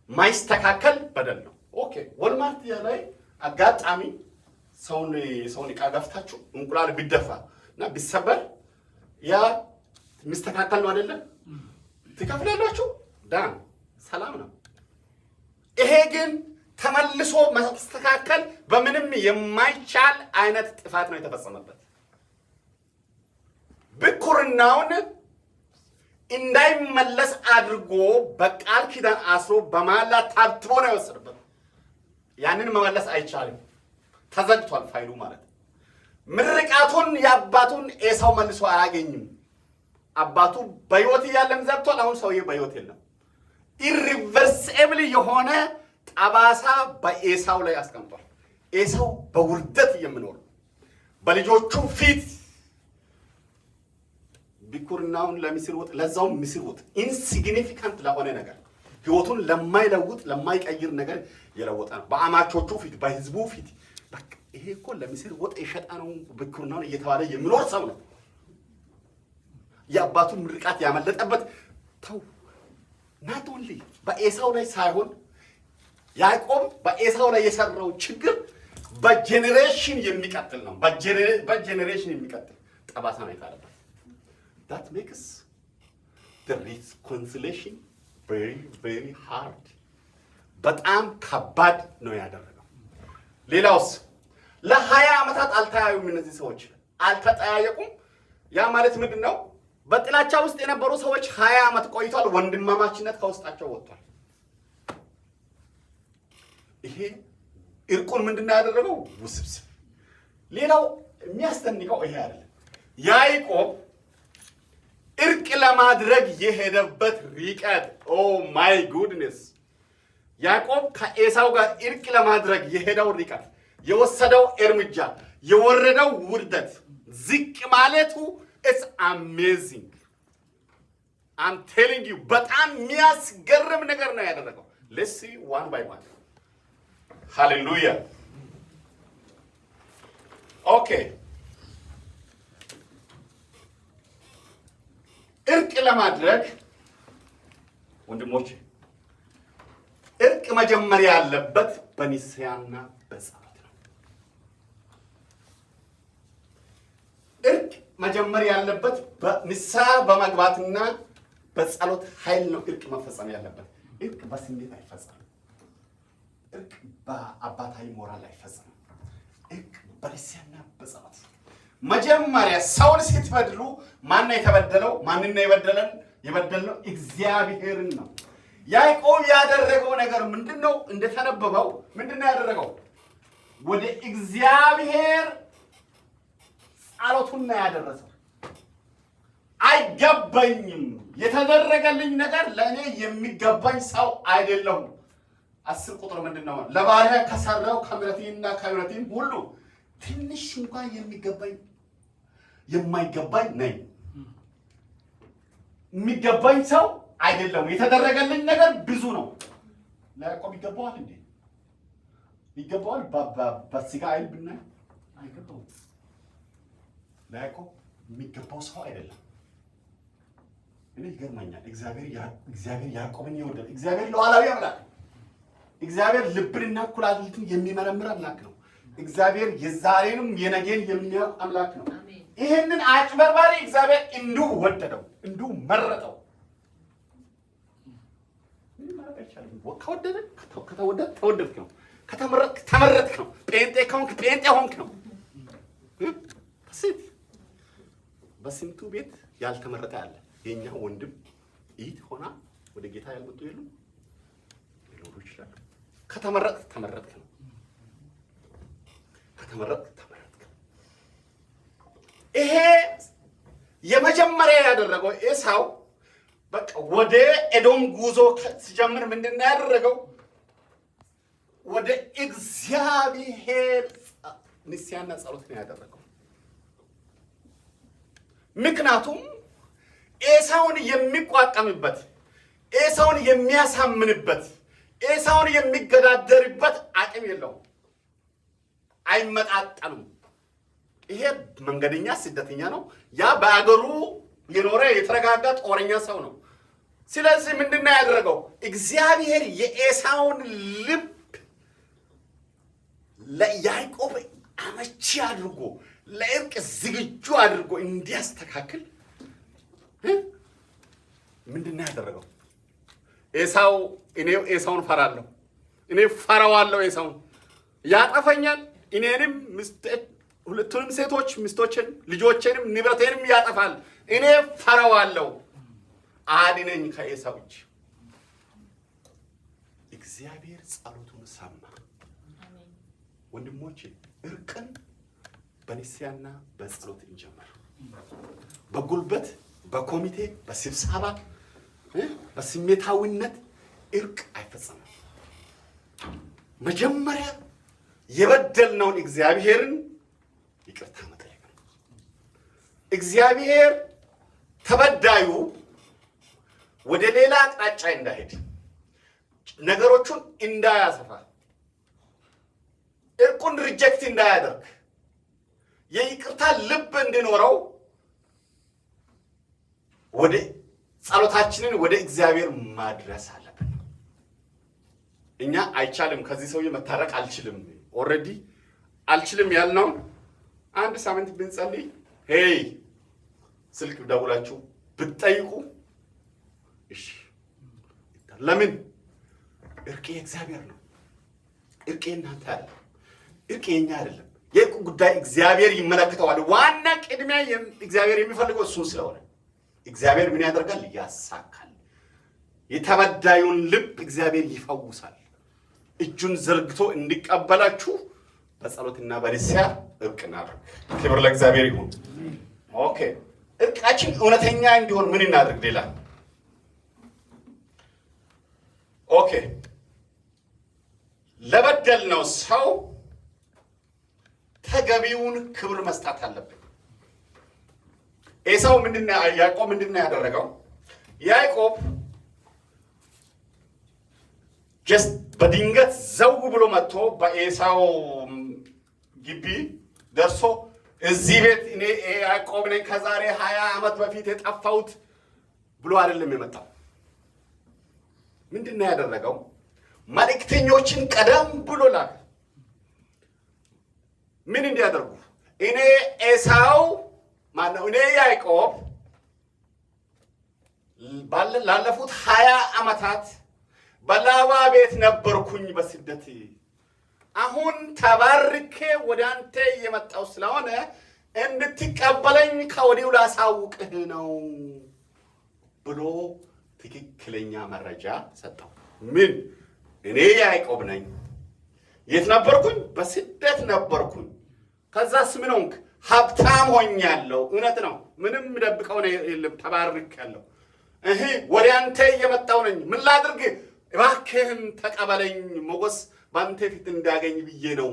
ማይስተካከል በደል ነው። ኦኬ፣ ወልማርት ላይ አጋጣሚ ሰውን ዕቃ ገፍታችሁ እንቁላል ቢደፋ እና ቢሰበር ያ የሚስተካከል ነው አይደለም? ትከፍላላችሁ፣ ዳን ሰላም ነው። ይሄ ግን ተመልሶ ማስተካከል በምንም የማይቻል አይነት ጥፋት ነው የተፈጸመበት። ብኩርናውን እንዳይመለስ አድርጎ በቃል ኪዳን አስሮ በማላ ታብትቦ ነው የወሰደበት። ያንን መመለስ አይቻልም። ተዘግቷል ፋይሉ ማለት። ምርቃቱን የአባቱን ኤሳው መልሶ አያገኝም። አባቱ በሕይወት እያለም ዘግቷል። አሁን ሰውዬው በሕይወት የለም። ኢሪቨርሲብል የሆነ ጠባሳ በኤሳው ላይ አስቀምጧል። ኤሳው በውርደት የሚኖር በልጆቹ ፊት ቢኩርናውን ለምስር ወጥ ለዛው ምስር ወጥ ኢንሲግኒፊካንት ለሆነ ነገር ህይወቱን ለማይለውጥ ለማይቀይር ነገር የለወጠ ነው። በአማቾቹ ፊት በህዝቡ ፊት በቃ ይሄ እኮ ለምስር ወጥ የሸጣ ነው ቢኩርናውን እየተባለ የሚኖር ሰው ነው። የአባቱን ምርቃት ያመለጠበት ተው not only በኤሳው ላይ ሳይሆን ያዕቆብ በኤሳው ላይ የሰራው ችግር በጄኔሬሽን የሚቀጥል ነው። በጄኔሬሽን የሚቀጥል ጠባሳ ነው የታለበት። that makes the reconciliation very very hard በጣም ከባድ ነው ያደረገው። ሌላውስ ለ20 ዓመታት አልተያዩም። እነዚህ ሰዎች አልተጠያየቁም። ያ ማለት ምንድነው? በጥላቻ ውስጥ የነበሩ ሰዎች 20 ዓመት ቆይቷል። ወንድማማችነት ከውስጣቸው ወጥቷል። ይሄ እርቁን ምንድነው ያደረገው? ውስብስብ። ሌላው የሚያስደንቀው ይሄ አይደለም። ያዕቆብ እርቅ ለማድረግ የሄደበት ርቀት ኦ ማይ ጉድነስ! ያዕቆብ ከኤሳው ጋር እርቅ ለማድረግ የሄደው ርቀት፣ የወሰደው እርምጃ፣ የወረደው ውርደት፣ ዝቅ ማለቱ it's amazing. I'm telling you በጣም የሚያስገርም ነገር ነው ያደረገው። let's see one by one. hallelujah. okay እርቅ ለማድረግ ወንድሞቼ እርቅ መጀመሪያ ያለበት በንስሐና በጸሎት ነው። እርቅ መጀመሪያ ያለበት በንስሐ በመግባትና በጸሎት ኃይል ነው። እርቅ መፈጸም ያለበት እርቅ በስሜት አይፈጸምም። እርቅ በአባታዊ ሞራል አይፈጸምም። እርቅ በንስሐና በጸሎት መጀመሪያ ሰውን ስትበድሉ ማን ነው የተበደለው? ማንን ነው የበደለው? እግዚአብሔርን ነው። ያዕቆብ ያደረገው ነገር ምንድነው? እንደተነበበው ምንድነው ያደረገው? ወደ እግዚአብሔር ጸሎቱን ነው ያደረሰው። አይገባኝም፣ የተደረገልኝ ነገር ለእኔ የሚገባኝ ሰው አይደለሁም። 10 ቁጥር ምንድነው? ለባሪያ ከሰራው ከምሕረቴና ከእውነቴም ሁሉ ትንሽ እንኳን የማይገባኝ ነኝ። የሚገባኝ ሰው አይደለም። የተደረገልኝ ነገር ብዙ ነው። ለያዕቆብ ይገባዋል እንዴ? ይገባዋል? በስጋ አይል ብናይ አይገባውም። ለያዕቆብ የሚገባው ሰው አይደለም። እኔ ይገርመኛል። እግዚአብሔር ያዕቆብን ይወዳል። እግዚአብሔር ሉዓላዊ አምላክ ነው። እግዚአብሔር ልብንና ኩላሊትን የሚመረምር አምላክ ነው። እግዚአብሔር የዛሬንም የነገን የሚያውቅ አምላክ ነው። ይሄንን አጭበርባሪ እግዚአብሔር እንዲሁ ወደደው፣ እንዲሁ መረጠው። ከወደደ ከተወደደ ተወደድክ ነው። ከተመረጥክ ተመረጥክ ነው። ጴንጤ ከሆንክ ጴንጤ ሆንክ ነው። በስንቱ ቤት ያልተመረጠ ያለ የኛ ወንድም ይት ሆና ወደ ጌታ ያልመጡ የሉም? ሊኖሩ ይችላሉ። ከተመረጥክ ተመረጥክ ነው። ከተመረጥክ ተመረጥክ። ይሄ የመጀመሪያ ያደረገው ኤሳው በቃ ወደ ኤዶም ጉዞ ሲጀምር ምንድነው ያደረገው? ወደ እግዚአብሔር ንስሐና ጸሎት ነው ያደረገው። ምክንያቱም ኤሳውን የሚቋጠምበት፣ ኤሳውን የሚያሳምንበት፣ ኤሳውን የሚገዳደርበት አቅም የለውም። አይመጣጠኑም። ይሄ መንገደኛ ስደተኛ ነው። ያ በአገሩ የኖረ የተረጋጋ ጦረኛ ሰው ነው። ስለዚህ ምንድነው ያደረገው? እግዚአብሔር የኤሳውን ልብ ለያዕቆብ አመቺ አድርጎ ለእርቅ ዝግጁ አድርጎ እንዲያስተካክል ምንድነው ያደረገው? እኔ ኤሳውን ፈራለሁ፣ እኔ ፈራዋለሁ፣ ኤሳውን ያጠፈኛል፣ እኔንም ሁለቱንም ሴቶች ሚስቶችን ልጆቼንም ንብረቴንም ያጠፋል፣ እኔ ፈራዋለሁ፣ አድነኝ ከኤሳው እጅ። እግዚአብሔር ጸሎቱን ሰማ። ወንድሞቼ እርቅን በንስሐና በጸሎት እንጀምር። በጉልበት በኮሚቴ በስብሰባ በስሜታዊነት እርቅ አይፈጸምም። መጀመሪያ የበደልነውን እግዚአብሔርን ይቅርታ መጠየቅ ነው። እግዚአብሔር ተበዳዩ ወደ ሌላ አቅጣጫ እንዳይሄድ፣ ነገሮቹን እንዳያሰፋ፣ እርቁን ሪጀክት እንዳያደርግ፣ የይቅርታ ልብ እንዲኖረው ወደ ጸሎታችንን ወደ እግዚአብሔር ማድረስ አለብን። እኛ አይቻልም፣ ከዚህ ሰውዬ መታረቅ አልችልም፣ ኦልሬዲ አልችልም ያልነውን አንድ ሳምንት ብንጸልይ ሄይ ስልክ ደውላችሁ ብትጠይቁ እሺ። ለምን? እርቅ የእግዚአብሔር ነው። እርቅ የእናንተ አይደለም። እርቅ የኛ አይደለም። የእርቁ ጉዳይ እግዚአብሔር ይመለከተዋል። ዋና ቅድሚያ እግዚአብሔር የሚፈልገው እሱን ስለሆነ እግዚአብሔር ምን ያደርጋል? ያሳካል። የተበዳዩን ልብ እግዚአብሔር ይፈውሳል። እጁን ዘርግቶ እንዲቀበላችሁ በጸሎትና በንስሐ እርቅ እናድርግ። ክብር ለእግዚአብሔር ይሁን። ኦኬ፣ እርቃችን እውነተኛ እንዲሆን ምን እናድርግ? ሌላ ኦኬ፣ ለበደልነው ሰው ተገቢውን ክብር መስጠት አለብን። ኤሳው ያዕቆብ ምንድነው ያደረገው? ያዕቆብ ጀስት በድንገት ዘው ብሎ መጥቶ በኤሳው ግቢ ደርሶ እዚህ ቤት እኔ ያዕቆብ ነኝ ከዛሬ 20 ዓመት በፊት የጠፋሁት ብሎ አይደለም የመጣው። ምንድነው ያደረገው? መልእክተኞችን ቀደም ብሎ ላከ። ምን እንዲያደርጉ? እኔ ኤሳው ማነው? እኔ ያዕቆብ ላለፉት 20 ዓመታት በላባ ቤት ነበርኩኝ በስደት። አሁን ተባርኬ ወደ አንተ የመጣው ስለሆነ እንድትቀበለኝ ከወዲሁ ላሳውቅህ ነው ብሎ ትክክለኛ መረጃ ሰጠው። ምን? እኔ ያዕቆብ ነኝ። የት ነበርኩኝ? በስደት ነበርኩኝ። ከዛስ ምን ሆንክ? ሀብታም ሆኛለሁ። እውነት ነው። ምንም ደብቀው የለም። ተባርኬያለሁ። ወደ አንተ እየመጣው ነኝ። ምን ላድርግ? እባክህን ተቀበለኝ፣ ሞገስ በአንተ ፊት እንዳገኝ ብዬ ነው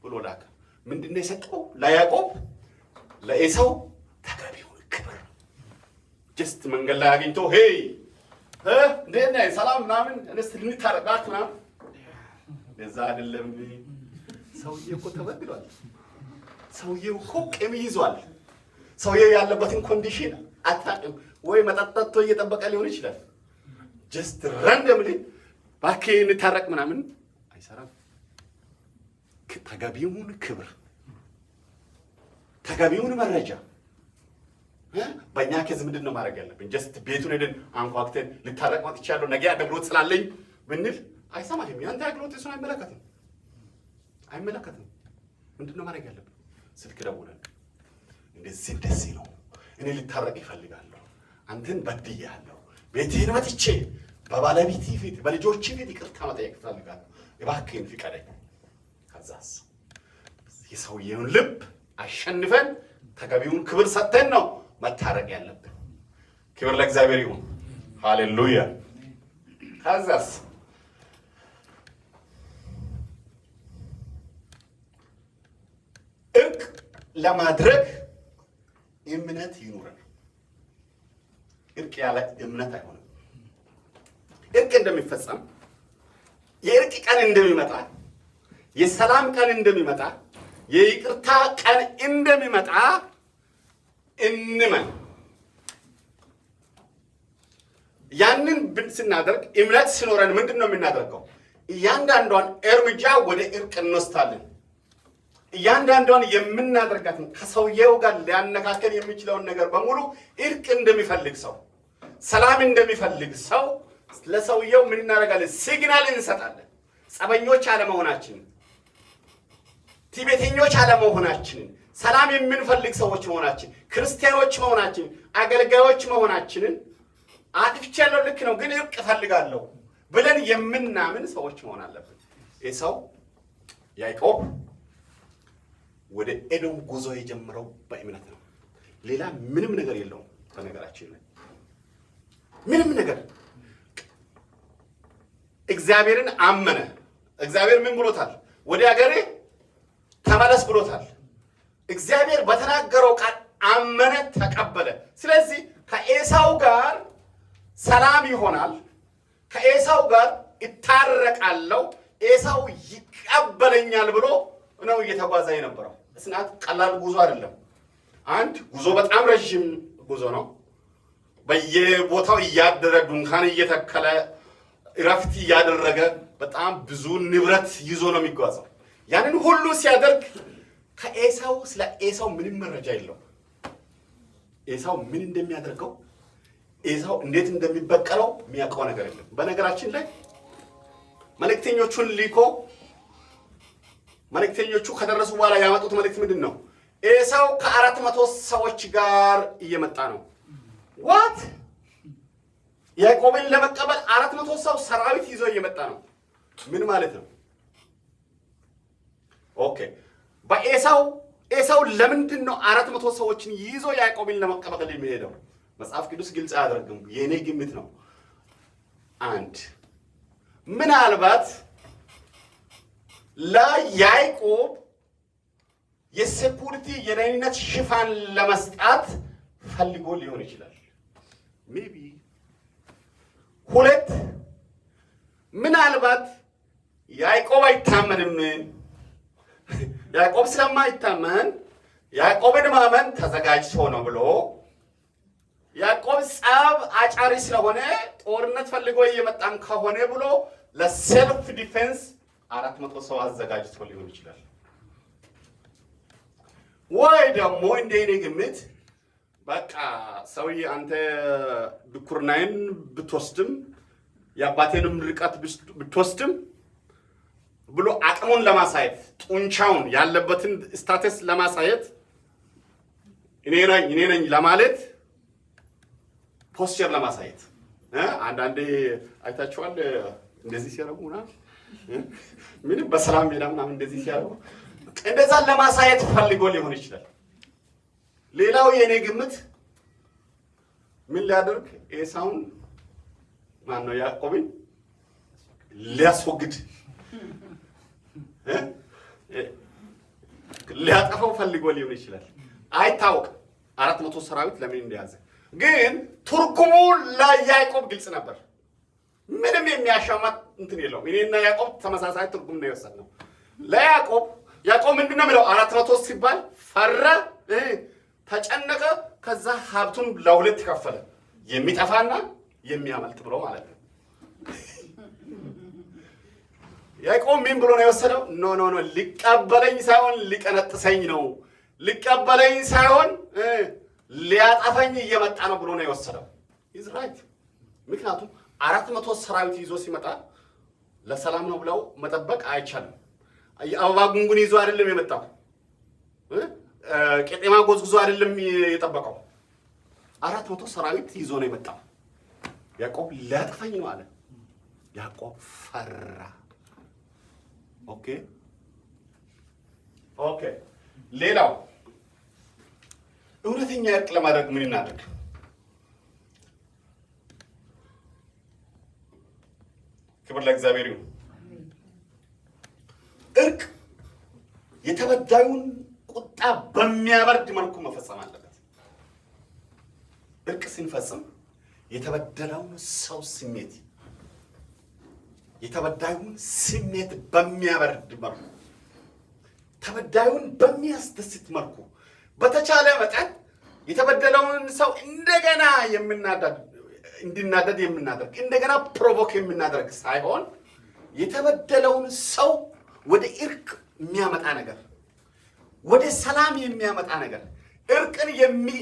ብሎ ላከ። ምንድን ነው የሰጠው ለያዕቆብ? ለኤሳው ተገቢውን ክብር። ጀስት መንገድ ላይ አግኝቶ ሄይ እንዴት ነህ ሰላም ምናምን እስቲ ልንታረቃት ምናምን ለዛ አይደለም። ሰውዬው እኮ ተበድሏል። ሰውዬው እኮ ቂም ይዟል። ሰውዬው ያለበትን ኮንዲሽን አታውቅም ወይ? መጠጣቶ እየጠበቀ ሊሆን ይችላል። ጀስት ራንደምሊ እባክህ እንታረቅ ምናምን አይሰራም። ተገቢውን ክብር፣ ተገቢውን መረጃ። በእኛ ኬዝ ምንድን ነው ማድረግ ያለብን? ጀስት ቤቱን ሄደን አንኳኩተን ልታረቅ መጥቻለሁ ነገ አገልግሎት ስላለኝ ብንል አይሰማህም። ያንተ አገልግሎት እሱን አይመለከትም። ምንድን ነው ማድረግ ያለብን? ስልክ ደውለን እንደዚህ ነው እኔ ልታረቅ ይፈልጋለሁ፣ አንተን በድያለሁ፣ ቤትህን መጥቼ በባለቤቴ ፊት በልጆቼ ፊት ይቅርታ መጠየቅ እፈልጋለሁ፣ እባክህን ፍቀደኝ። ከዛስ የሰውየውን ልብ አሸንፈን ተገቢውን ክብር ሰጥተን ነው መታረቅ ያለብን። ክብር ለእግዚአብሔር ይሁን። ሃሌሉያ። ከዛስ እርቅ ለማድረግ እምነት ይኑረን። እርቅ ያለ እምነት አይሆንም። እርቅ እንደሚፈጸም፣ የእርቅ ቀን እንደሚመጣ፣ የሰላም ቀን እንደሚመጣ፣ የይቅርታ ቀን እንደሚመጣ እንመን። ያንን ስናደርግ እምነት ሲኖረን ምንድን ነው የምናደርገው? እያንዳንዷን እርምጃ ወደ እርቅ እንወስዳለን። እያንዳንዷን የምናደርጋትን ከሰውየው ጋር ሊያነካከል የሚችለውን ነገር በሙሉ እርቅ እንደሚፈልግ ሰው፣ ሰላም እንደሚፈልግ ሰው ለሰውየው ምን እናደርጋለን? ሲግናል እንሰጣለን። ጸበኞች አለመሆናችንን፣ ቲቤተኞች አለመሆናችንን፣ ሰላም የምንፈልግ ሰዎች መሆናችን፣ ክርስቲያኖች መሆናችን፣ አገልጋዮች መሆናችንን አጥፍቻለሁ፣ ልክ ነው ግን እርቅ እፈልጋለሁ ብለን የምናምን ሰዎች መሆን አለብን። ኤሳው ያዕቆብ ወደ ኤዶም ጉዞ የጀመረው በእምነት ነው። ሌላ ምንም ነገር የለውም። በነገራችን ላይ ምንም ነገር እግዚአብሔርን አመነ። እግዚአብሔር ምን ብሎታል? ወደ ሀገሬ ተመለስ ብሎታል። እግዚአብሔር በተናገረው ቃል አመነ፣ ተቀበለ። ስለዚህ ከኤሳው ጋር ሰላም ይሆናል፣ ከኤሳው ጋር እታረቃለሁ፣ ኤሳው ይቀበለኛል ብሎ ነው እየተጓዘ የነበረው። እስናት ቀላል ጉዞ አይደለም። አንድ ጉዞ በጣም ረጅም ጉዞ ነው። በየቦታው እያደረ ድንኳን እየተከለ እረፍት እያደረገ በጣም ብዙ ንብረት ይዞ ነው የሚጓዘው። ያንን ሁሉ ሲያደርግ ከኤሳው ስለ ኤሳው ምንም መረጃ የለው። ኤሳው ምን እንደሚያደርገው፣ ኤሳው እንዴት እንደሚበቀለው የሚያውቀው ነገር የለም። በነገራችን ላይ መልእክተኞቹን ልኮ መልእክተኞቹ ከደረሱ በኋላ ያመጡት መልእክት ምንድን ነው? ኤሳው ከ400 ሰዎች ጋር እየመጣ ነው። ዋት ያዕቆብን ለመቀበል 400 ሰው ሰራዊት ይዞ እየመጣ ነው። ምን ማለት ነው? ኦኬ ኤሳው ለምንድን ነው 400 ሰዎችን ይዞ ያዕቆብን ለመቀበል የሚሄደው? መጽሐፍ ቅዱስ ግልጽ አያደርግም። የኔ ግምት ነው። አንድ ምናልባት ለያዕቆብ የሴኩሪቲ የደህንነት ሽፋን ለመስጣት ፈልጎ ሊሆን ይችላል። ሜቢ ሁለት ምናልባት ያዕቆብ አይታመንም። ያዕቆብ ስለማይታመን ያዕቆብን ማመን ተዘጋጅቶ ነው ብሎ ያዕቆብ ጸብ አጫሪ ስለሆነ ጦርነት ፈልጎ እየመጣም ከሆነ ብሎ ለሴልፍ ዲፌንስ 400 ሰው አዘጋጅቶ ሊሆን ይችላል። ወይ ደግሞ እንደ እኔ ግምት በቃ ሰውዬ አንተ ብኩርናይን ብትወስድም የአባቴንም ርቀት ብትወስድም ብሎ አቅሙን ለማሳየት ጡንቻውን ያለበትን ስታተስ ለማሳየት እኔ ነኝ ለማለት ፖስቸር ለማሳየት አንዳንዴ አይታችኋል። እንደዚህ ሲያደርጉና ምንም በሰላም ሜዳ ምናምን እንደዚህ ሲያደርጉ እንደዛ ለማሳየት ፈልጎ ሊሆን ይችላል። ሌላው የኔ ግምት ምን ሊያደርግ ኤሳውን ማነው ያዕቆብን ሊያስወግድ ሊያጠፋው ፈልጎ ሊሆን ይችላል። አይታወቅም 400 ሰራዊት ለምን እንደያዘ። ግን ትርጉሙ ለያዕቆብ ግልጽ ነበር። ምንም የሚያሻማ እንትን የለውም። እኔና ያዕቆብ ተመሳሳይ ትርጉም ነው የወሰድነው። ያዕቆብ ምንድን ነው የሚለው? 400 ሲባል ፈራ፣ ተጨነቀ። ከዛ ሀብቱን ለሁለት ከፈለ፣ የሚጠፋና የሚያመልጥ ብሎ ማለት ነው። ያዕቆብ ምን ብሎ ነው የወሰደው? ኖ ሊቀበለኝ ሳይሆን ሊቀነጥሰኝ ነው፣ ሊቀበለኝ ሳይሆን ሊያጠፈኝ እየመጣ ነው ብሎ ነው የወሰደው። ኢዝ ራይት። ምክንያቱም 400 ሰራዊት ይዞ ሲመጣ ለሰላም ነው ብለው መጠበቅ አይቻልም። አበባ ጉንጉን ይዞ አይደለም የመጣው፣ ቄጤማ ጎዝጉዞ አይደለም የጠበቀው። 400 ሰራዊት ይዞ ነው የመጣው። ያዕቆብ ሊያጠፈኝ ነው አለ። ያዕቆብ ፈራ። ኦኬ ሌላው እውነተኛ እርቅ ለማድረግ ምን እናድርግ? ክብር ለእግዚአብሔር ይሁን። እርቅ የተበዳዩን ቁጣ በሚያበርድ መልኩ መፈጸም አለበት። እርቅ ስንፈጽም የተበደለውን ሰው ስሜት የተበዳዩን ስሜት በሚያበርድ መልኩ፣ ተበዳዩን በሚያስደስት መልኩ በተቻለ መጠን የተበደለውን ሰው እንደገና እንዲናደድ የምናደርግ እንደገና ፕሮቮክ የምናደርግ ሳይሆን የተበደለውን ሰው ወደ እርቅ የሚያመጣ ነገር፣ ወደ ሰላም የሚያመጣ ነገር፣ እርቅን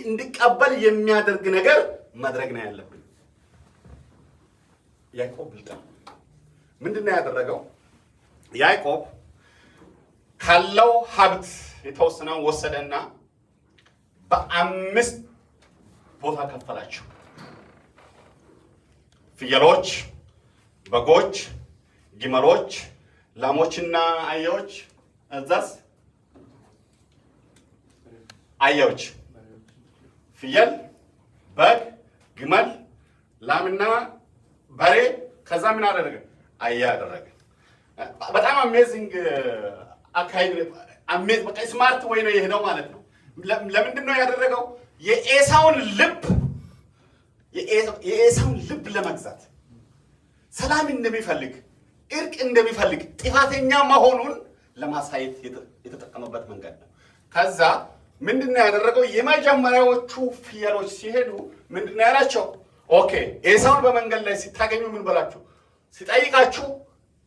እንዲቀበል የሚያደርግ ነገር ማድረግ ነው ያለብን። ያዕቆብ ብልጥ ነው። ምንድን ነው ያደረገው? ያዕቆብ ካለው ሀብት የተወሰነውን ወሰደና በ5 ቦታ ከፈላቸው። ፍየሎች፣ በጎች፣ ግመሎች፣ ላሞችና አህዮች፣ እዛስ አህዮች፣ ፍየል፣ በግ፣ ግመል፣ ላምና በሬ። ከዛ ምን አደረገ? አህያ አደረገ። በጣም አሜዚንግ አካሄድ አሜት በቃ ስማርት ወይ ነው የሄደው ማለት ነው። ለምንድን ነው ያደረገው? የኤሳውን ልብ ለመግዛት ሰላም እንደሚፈልግ እርቅ እንደሚፈልግ ጥፋተኛ መሆኑን ለማሳየት የተጠቀመበት መንገድ ነው። ከዛ ምንድነው ያደረገው? የመጀመሪያዎቹ ፍየሎች ሲሄዱ ምንድነው ያላቸው? ኦኬ ኤሳውን በመንገድ ላይ ሲታገኙ ምን በላችሁ? ሲጠይቃችሁ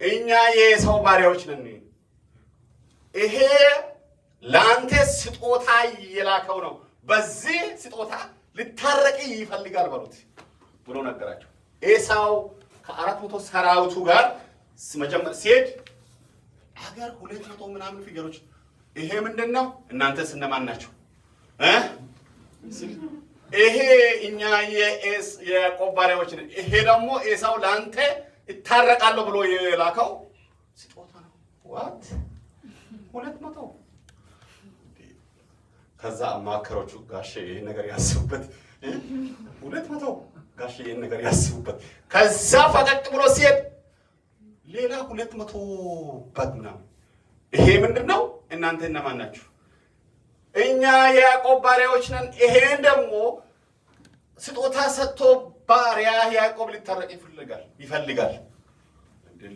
እኛ የኤሳው ባሪያዎች ነን፣ ይሄ ለአንተ ስጦታ የላከው ነው፣ በዚህ ስጦታ ልታረቂ ይፈልጋል በሉት ብሎ ነገራቸው። ኤሳው ከ400 ሰራዊቱ ጋር መጀመር ሲሄድ አገር 200 ምናምን ፍየሎች፣ ይሄ ምንድነው? እናንተስ እነማን ናቸው? ይሄ እኛ የያዕቆብ ባሪያዎች ነን፣ ይሄ ደግሞ ኤሳው ለአንተ ይታረቃለሁ ብሎ የላከው ስጦታ ነው። ዋት 200። ከዛ አማከሮቹ ጋሼ ይሄን ነገር ያስቡበት፣ 200 ጋሼ ይሄን ነገር ያስቡበት። ከዛ ፈቀቅ ብሎ ሲሄድ ሌላ 200 በግ ምናምን፣ ይሄ ምንድነው? እናንተ እነማን ናችሁ? እኛ የያዕቆብ ባሪያዎች ነን፣ ይሄን ደግሞ ስጦታ ሰጥቶ ባሪያ ያዕቆብ ሊታረቅ ይፈልጋል።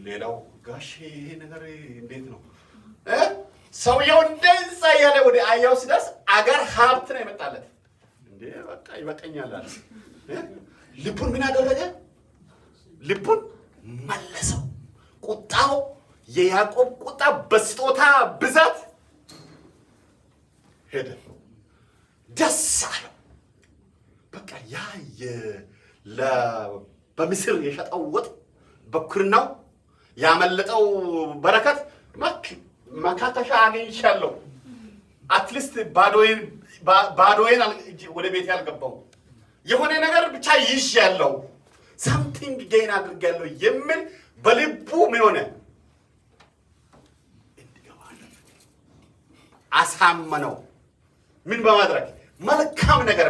ሌላው ጋሼ ይሄ ነገር እንዴት ነው? ሰውየው እንደዛ ያለ ወደ አያው ሲደርስ አገር ሀብት ነው የመጣለት። እንዴ በቃ ይበቀኛል አለ። ልቡን ምን አደረገ? ልቡን መለሰው። ቁጣው የያዕቆብ ቁጣ በስጦታ ብዛት ሄደ። ደስ አለው። በቃ ያ በምስር የሸጠው ወጥ በኩርናው ያመለጠው በረከት መካከሻ አገኝቻለሁ። አትሊስት ባዶዬን ወደ ቤት ያልገባው የሆነ ነገር ብቻ ይዣለሁ፣ ሳምቲንግ ጌን አድርጋለሁ የሚል በልቡ ምን ሆነ? አሳመነው። ምን በማድረግ? መልካም ነገር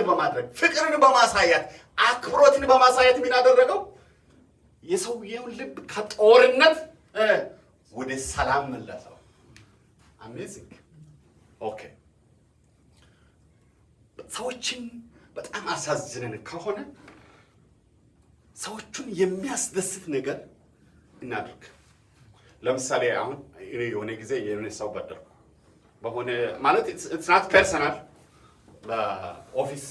በማድረግ ፍቅርን በማሳየት አክብሮትን በማሳየት ምን አደረገው? የሰውየውን ልብ ከጦርነት ወደ ሰላም መለሰው። አሜዚንግ። ኦኬ ሰዎችን በጣም አሳዝነን ከሆነ ሰዎቹን የሚያስደስት ነገር እናድርግ። ለምሳሌ አሁን የሆነ ጊዜ የሆነ ሰው በደልኩ በሆነ ማለት it's not personal በኦፊስ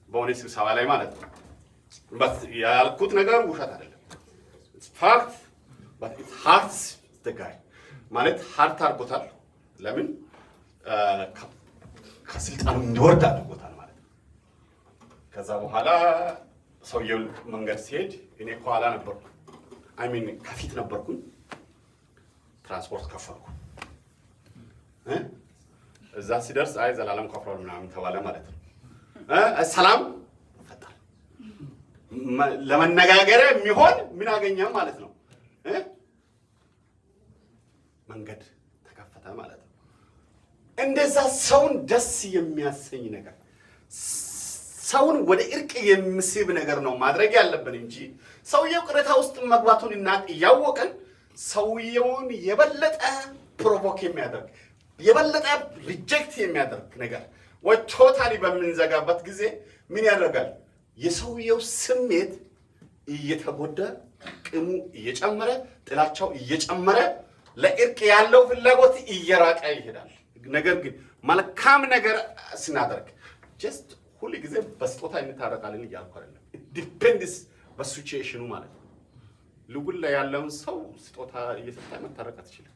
በሆነ ስብሰባ ላይ ማለት ነው። ያልኩት ነገር ውሸት አይደለም። it's fact but it hurts the guy ማለት ሀርት አድርጎታል። ለምን ከስልጣኑ እንዲወርድ አድርጎታል ማለት ነው። ከዛ በኋላ ሰውየው መንገድ ሲሄድ እኔ ከኋላ ነበርኩ፣ ከፊት ነበርኩኝ። ትራንስፖርት ከፈልኩ። እዛ ሲደርስ አይ ዘላለም ከፍሏል ምናምን ተባለ ማለት ነው። ሰላም ፈጠረ። ለመነጋገር የሚሆን ምን አገኘ ማለት ነው። መንገድ ተከፈተ ማለት ነው። እንደዛ ሰውን ደስ የሚያሰኝ ነገር፣ ሰውን ወደ እርቅ የሚስብ ነገር ነው ማድረግ ያለብን እንጂ ሰውየው ቅሬታ ውስጥ መግባቱን እያወቅን ሰውየውን የበለጠ ፕሮቮክ የሚያደርግ የበለጠ ሪጀክት የሚያደርግ ነገር ወይ ቶታሊ በምንዘጋበት ጊዜ ምን ያደርጋል? የሰውየው ስሜት እየተጎዳ ቅሙ እየጨመረ ጥላቻው እየጨመረ ለእርቅ ያለው ፍላጎት እየራቀ ይሄዳል። ነገር ግን መልካም ነገር ስናደርግ ጀስት ሁሉ ጊዜ በስጦታ እንታረቃለን እያልኩ አይደለም። ዲፔንድስ በሲቹዌሽኑ ማለት ነው። ልጉል ላይ ያለውን ሰው ስጦታ እየሰጠ መታረቅ አትችልም።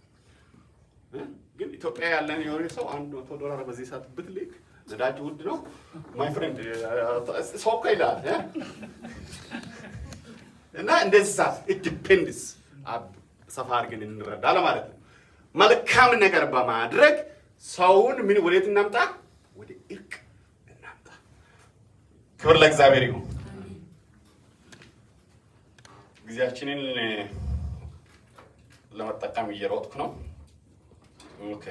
ግን ኢትዮጵያ ያለን የሆነ ሰው $100 በዚህ ሰዓት ብትልክ ነዳጅ ውድ ነው ማይ ፍሬንድ ሰው እኮ ይላል እና እንደዛ it depends ሰፋ አድርገን እንረዳ ለማለት ነው። መልካም ነገር በማድረግ ሰውን ምን ወዴት እናምጣ? ወደ እርቅ እናምጣ። ክብር ለእግዚአብሔር ይሁን። ጊዜያችንን ለመጠቀም እየሮጥኩ ነው። ኦኬ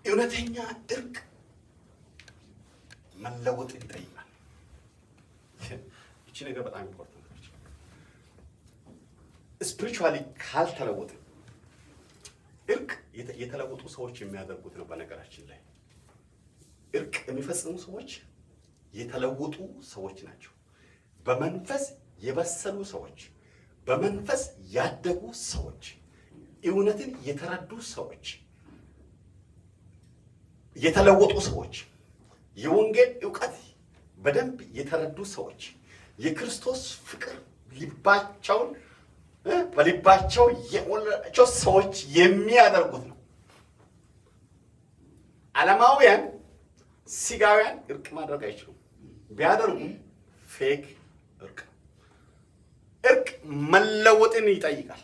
እውነተኛ እርቅ መለወጥ ይጠይቃል። እቺ ነገር በጣም ኢምፖርታንት ነች። ስፒሪቹዋሊ ካልተለወጠ እርቅ የተለወጡ ሰዎች የሚያደርጉት ነው። በነገራችን ላይ እርቅ የሚፈጽሙ ሰዎች የተለወጡ ሰዎች ናቸው። በመንፈስ የበሰሉ ሰዎች፣ በመንፈስ ያደጉ ሰዎች፣ እውነትን የተረዱ ሰዎች፣ የተለወጡ ሰዎች፣ የወንጌል ዕውቀት በደንብ የተረዱ ሰዎች፣ የክርስቶስ ፍቅር ልባቸውን በልባቸው የሞላቸው ሰዎች የሚያደርጉት ነው። ዓለማውያን ስጋውያን እርቅ ማድረግ አይችሉም። ቢያደርጉም ፌክ እርቅ። እርቅ መለወጥን ይጠይቃል፣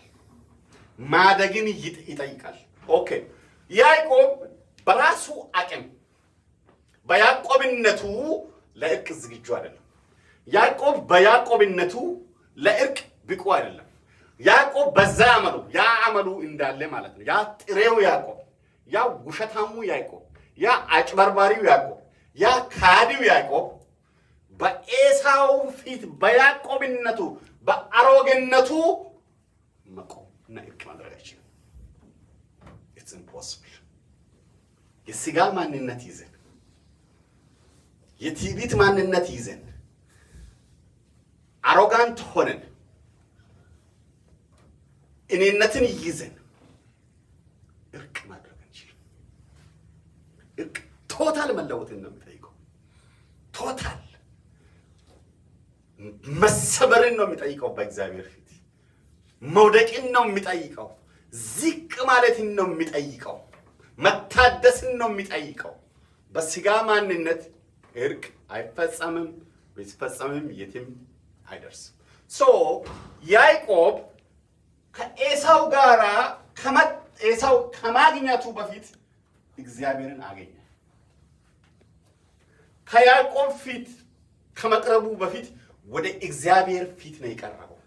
ማደግን ይጠይቃል። ኦኬ ያዕቆብ በራሱ አቅም በያዕቆብነቱ ለእርቅ ዝግጁ አይደለም። ያዕቆብ በያዕቆብነቱ ለእርቅ ብቁ አይደለም። ያዕቆብ በዛ ያ አመሉ እንዳለ ማለት ነው። ያ ጥሬው ያዕቆብ፣ ያ ውሸታሙ ያዕቆብ፣ ያ አጭበርባሪው ያዕቆብ፣ ያ ካዲው ያዕቆብ በኤሳው ፊት በያዕቆብነቱ በአሮጌነቱ መቆም እና እርቅ ማድረግ አይችልም። ኢትስ ኢምፖሲብል። የስጋ ማንነት ይዘን የትዕቢት ማንነት ይዘን አሮጋንት ሆነን እኔነትን ይዘን እርቅ ማድረግ አንችልም። እርቅ ቶታል መለወጥን ነው የሚጠይቀው። ቶታል መሰበርን ነው የሚጠይቀው። በእግዚአብሔር ፊት መውደቅን ነው የሚጠይቀው። ዝቅ ማለትን ነው የሚጠይቀው። መታደስን ነው የሚጠይቀው። በስጋ ማንነት እርቅ አይፈጸምም። ቢፈጸምም የትም አይደርስም። ያዕቆብ ከኤሳው ጋራ ኤሳው ከማግኘቱ በፊት እግዚአብሔርን አገኘ። ከያዕቆብ ፊት ከመቅረቡ በፊት ወደ እግዚአብሔር ፊት ነው የቀረበው።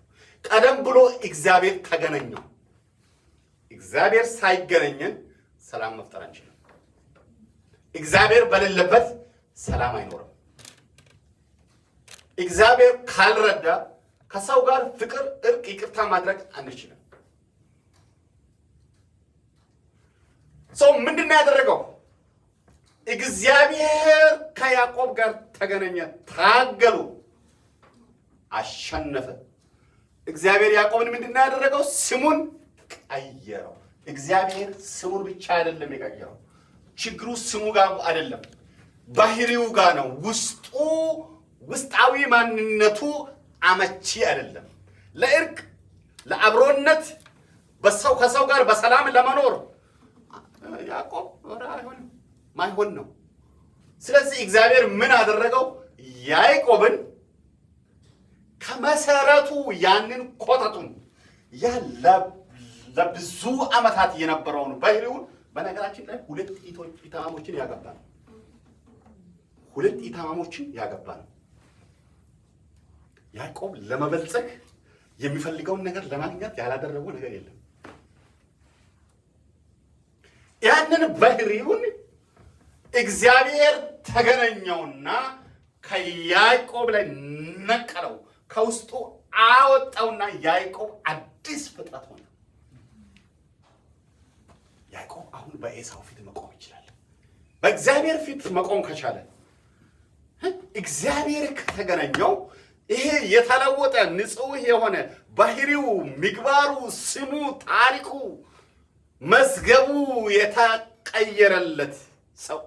ቀደም ብሎ እግዚአብሔር ተገናኘው። እግዚአብሔር ሳይገናኘን ሰላም መፍጠር አንችልም። እግዚአብሔር በሌለበት ሰላም አይኖርም። እግዚአብሔር ካልረዳ ከሰው ጋር ፍቅር፣ እርቅ፣ ይቅርታ ማድረግ አንችልም። ሰው ምንድን ነው ያደረገው? እግዚአብሔር ከያዕቆብ ጋር ተገናኘ። ታገሉ፣ አሸነፈ። እግዚአብሔር ያዕቆብን ምንድን ነው ያደረገው? ስሙን ቀየረው። እግዚአብሔር ስሙን ብቻ አይደለም የቀየረው። ችግሩ ስሙ ጋር አይደለም፣ ባህሪው ጋር ነው። ውስጣዊ ማንነቱ አመቺ አይደለም። ለእርቅ ለአብሮነት ከሰው ጋር በሰላም ለመኖር ያዕቆብ አይሆንም፣ ማይሆን ነው። ስለዚህ እግዚአብሔር ምን አደረገው? ያዕቆብን ከመሰረቱ ያንን ኮተቱን ለብዙ ዓመታት የነበረውን ባህሪውን በነገራችን ላይ ሁለት ኢታማሞችን ያገባ ነው። ሁለት ኢታማሞችን ያገባ ነው። ያዕቆብ ለመበልጸግ የሚፈልገውን ነገር ለማግኘት ያላደረገው ነገር የለም። ያንን ባህሪውን እግዚአብሔር ተገናኘውና ከያዕቆብ ላይ ነቀለው፣ ከውስጡ አወጣውና ያዕቆብ አዲስ ፍጥረት ሆነ። ያዕቆብ አሁን በኤሳው ፊት መቆም ይችላል። በእግዚአብሔር ፊት መቆም ከቻለ እግዚአብሔር ከተገናኘው ይሄ የተለወጠ ንጹሕ የሆነ ባህሪው፣ ምግባሩ፣ ስሙ፣ ታሪኩ፣ መዝገቡ የተቀየረለት ሰው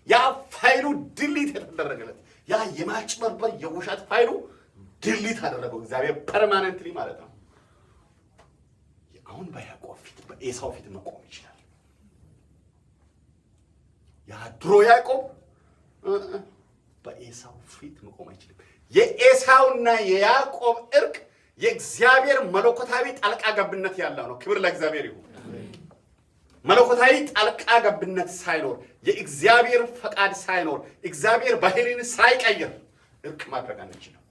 ያ ፋይሉ ድሊት የተደረገለት ያ የማጭበርበር የውሸት ፋይሉ ድሊት አደረገው እግዚአብሔር ፐርማነንትሊ ማለት ነው። አሁን በያዕቆብ ፊት በኤሳው ፊት መቆም ይችላል። ያ ድሮ ያዕቆብ በኤሳው ፊት መቆም አይችልም። የኤሳውና የያዕቆብ እርቅ የእግዚአብሔር መለኮታዊ ጣልቃ ገብነት ያለው ነው። ክብር ለእግዚአብሔር ይሁን። መለኮታዊ ጣልቃ ገብነት ሳይኖር የእግዚአብሔር ፈቃድ ሳይኖር እግዚአብሔር ባህሪን ሳይቀይር እርቅ ማድረግ አንችልም።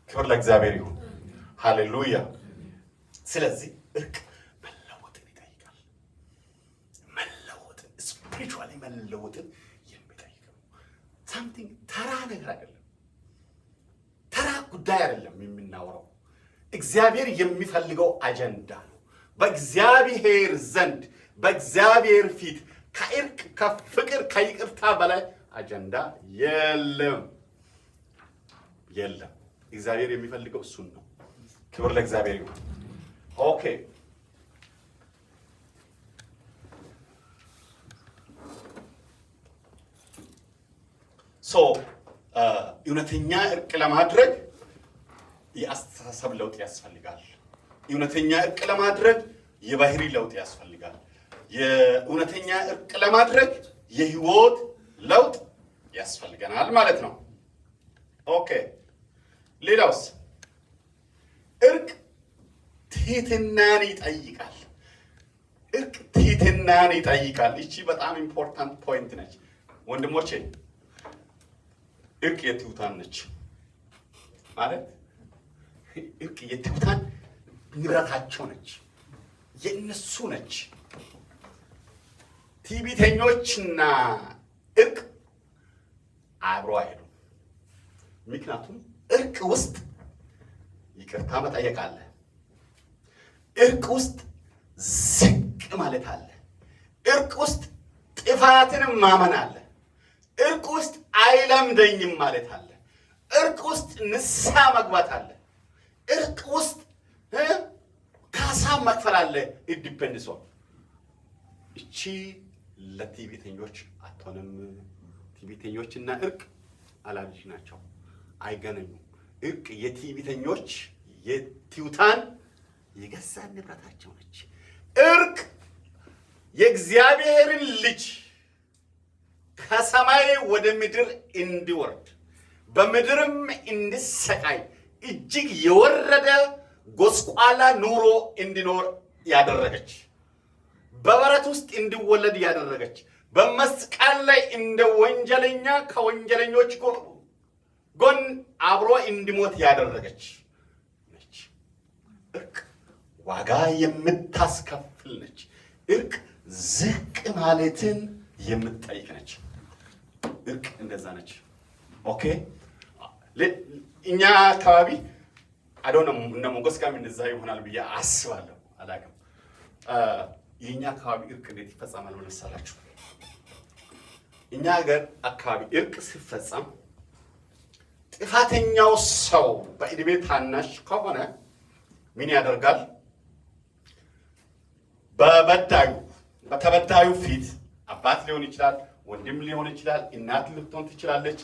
ክብር ለእግዚአብሔር ይሁን። ሃሌሉያ። ስለዚህ እርቅ መለወጥን ይጠይቃል። መለወጥን ስፒሪቹዋሊ መለወጥን የሚጠይቀው ሳምቲንግ ተራ ነገር አይደለም። ጉዳይ አይደለም የምናወራው። እግዚአብሔር የሚፈልገው አጀንዳ ነው። በእግዚአብሔር ዘንድ በእግዚአብሔር ፊት ከእርቅ ከፍቅር ከይቅርታ በላይ አጀንዳ የለም። እግዚአብሔር የሚፈልገው እሱን ነው። ክብር ለእግዚአብሔር ይሁን። ኦኬ እውነተኛ እርቅ ለማድረግ የአስተሳሰብ ለውጥ ያስፈልጋል። እውነተኛ እርቅ ለማድረግ የባህሪ ለውጥ ያስፈልጋል። የእውነተኛ እርቅ ለማድረግ የህይወት ለውጥ ያስፈልገናል ማለት ነው። ኦኬ ሌላውስ እርቅ ትህትናን ይጠይቃል። እርቅ ትህትናን ይጠይቃል። እቺ በጣም ኢምፖርታንት ፖይንት ነች ወንድሞቼ። እርቅ የትሑታን ነች ማለት እርቅ የትሑታን ንብረታቸው ነች፣ የእነሱ ነች። ትዕቢተኞችና እርቅ አብሮ አይሄዱም። ምክንያቱም እርቅ ውስጥ ይቅርታ መጠየቅ አለ። እርቅ ውስጥ ዝቅ ማለት አለ። እርቅ ውስጥ ጥፋትን ማመን አለ። እርቅ ውስጥ አይለምደኝም ማለት አለ። እርቅ ውስጥ ንስሐ መግባት አለ። እርቅ ውስጥ ካሳ መክፈል አለ። ኢንዲፔንደንስ እቺ ለትዕቢተኞች አትሆንም። ትዕቢተኞችና እርቅ አላልጅ ናቸው፣ አይገናኙም። እርቅ የትዕቢተኞች የትሑታን የገዛ ንብረታቸው ነች። እርቅ የእግዚአብሔርን ልጅ ከሰማይ ወደ ምድር እንዲወርድ በምድርም እንዲሰቃይ እጅግ የወረደ ጎስቋላ ኑሮ እንዲኖር ያደረገች፣ በበረት ውስጥ እንዲወለድ ያደረገች፣ በመስቀል ላይ እንደ ወንጀለኛ ከወንጀለኞች ጎን አብሮ እንዲሞት ያደረገች ነች። እርቅ ዋጋ የምታስከፍል ነች። እርቅ ዝቅ ማለትን የምትጠይቅ ነች። እርቅ እንደዛ ነች። ኦኬ እኛ አካባቢ አዶነ እነ ሞገስ ጋር እንደዛ ይሆናል ብዬ አስባለሁ። አላውቅም። የኛ አካባቢ እርቅ እንዴት ይፈጸማል መሰላችሁ? እኛ ሀገር አካባቢ እርቅ ሲፈጸም ጥፋተኛው ሰው በዕድሜ ታናሽ ከሆነ ምን ያደርጋል? በተበዳዩ ፊት አባት ሊሆን ይችላል፣ ወንድም ሊሆን ይችላል፣ እናት ልትሆን ትችላለች፣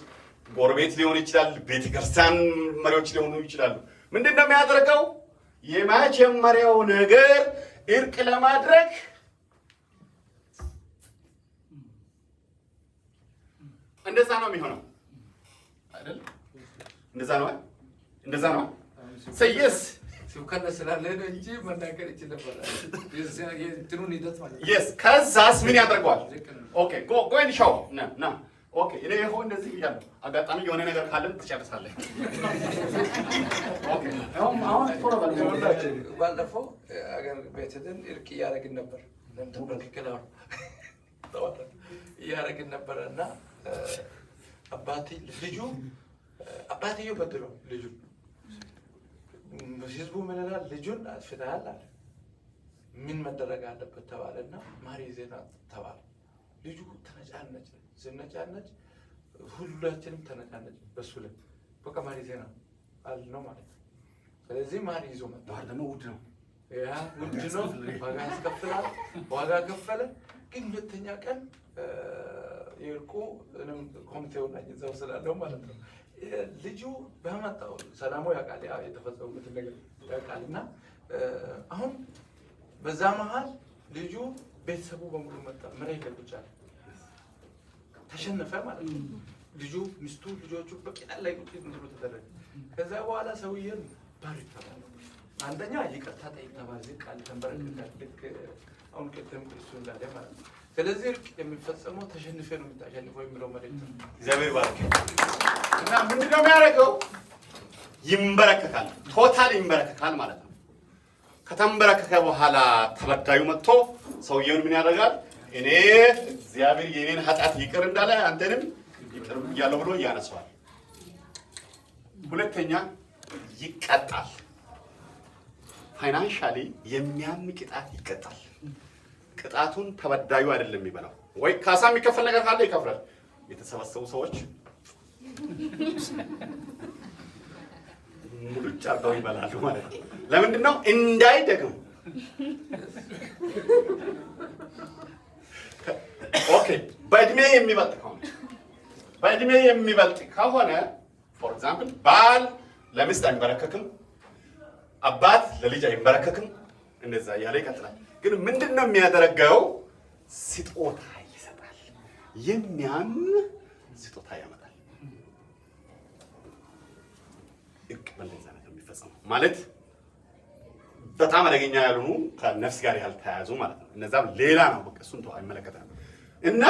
ጎረቤት ሊሆን ይችላል፣ ቤተክርስቲያን መሪዎች ሊሆኑ ይችላሉ። ምንድን ነው የሚያደርገው? የመጀመሪያው ነገር እርቅ ለማድረግ እንደዛ ነው የሚሆነው አይደል? እንደዛ ነው ሰየስ ሲውከለ ስላለ እንጂ መናገር ይችላል ነበር። የእንትኑን ሂደት ማለት ነው። yes ከዛስ ምን ያደርገዋል? ኦኬ ጎ ኤንድ ሾው ና ኦኬ እኔ ይሄው እንደዚህ ብያለሁ። አጋጣሚ የሆነ ነገር ካለም ትጨርሳለህ። ኦኬ አሁን ባለፈው አገር ቤተደን እርቅ እያደረግን ነበር። ለምትበክከለው እያደረግን ነበርና አባትየው በድለው ልጁ ህዝቡ ምን ይላል? ልጁን አስፍተሃል አለ። ምን መደረግ አለበት ተባለና ማሪ ዜና ተባለ። ልጁ ተነጫነጭ ዝነጫነጭ ሁላችንም ተነጫነጭ በሱ ላይ በቃ ማሪ ዜና አልነው ማለት ነው። ስለዚህ ማሪ ይዞ መጣ። ደግሞ ውድ ነው፣ ውድ ነው፣ ዋጋ ያስከፍላል። ዋጋ ከፈለ። ግን ሁለተኛ ቀን የእርቁ ኮሚቴው ላይ እዛው ስላለው ማለት ነው ልጁ በመጣው ሰላሙ ያውቃል፣ የተፈጸመበትን ነገር ያውቃልና አሁን በዛ መሀል ልጁ ቤተሰቡ በሙሉ መጣ። መሬት ላይ ቁጭ አለ። ተሸነፈ ማለት ነው። ልጁ ሚስቱ ልጆቹ በቂጣ ላይ ቁጭ እንድሉ ተደረገ። ከዛ በኋላ ሰውዬን ባሪክ ተባለ። አንደኛ ይቅርታ ጠይቅ ተባለ። ቃል ተንበረከከ። ልክ አሁን ቅድም እሱ እንዳለ ማለት ነው። ስለዚህ እርቅ የሚፈጸመው ተሸንፈ ነው የምታሸንፈው የሚለው መልእክት ነው። እግዚአብሔር ባርክ። እና ምንድነው የሚያደርገው? ይንበረከካል። ቶታል ይንበረከካል ማለት ነው። ከተንበረከከ በኋላ ተበዳዩ መጥቶ ሰውየውን ምን ያደርጋል? እኔ እግዚአብሔር የኔን ኃጢአት ይቅር እንዳለ አንተንም ይቅር ብያለሁ ብሎ ያነሳዋል። ሁለተኛ ይቀጣል። ፋይናንሻሊ የሚያም ቅጣት ይቀጣል። ቅጣቱን ተበዳዩ አይደለም የሚበላው። ወይ ካሳ የሚከፈል ነገር ካለ ይከፍላል። የተሰበሰቡ ሰዎች ሙሉጭ አድርገው ይበላሉ ማለት ነው። ለምንድን ነው? እንዳይደግም። ኦኬ። በእድሜ የሚበልጥ ከሆነ ፎር ኤግዛምፕል ባል ለሚስት አይንበረከክም፣ አባት ለልጅ አይንበረከክም። እንደዛ እያለ ይቀጥላል። ግን ምንድን ነው የሚያደርገው? ስጦታ ይሰጣል። የሚያም ስጦታ ያመጣል። እርቅ በእንደዛ ነው የሚፈጸመው። ማለት በጣም አደገኛ ያልሆኑ ከነፍስ ጋር ያልተያያዙ ማለት ነው። እነዛም ሌላ ነው። በቃ እሱን ተው፣ አይመለከተንም። እና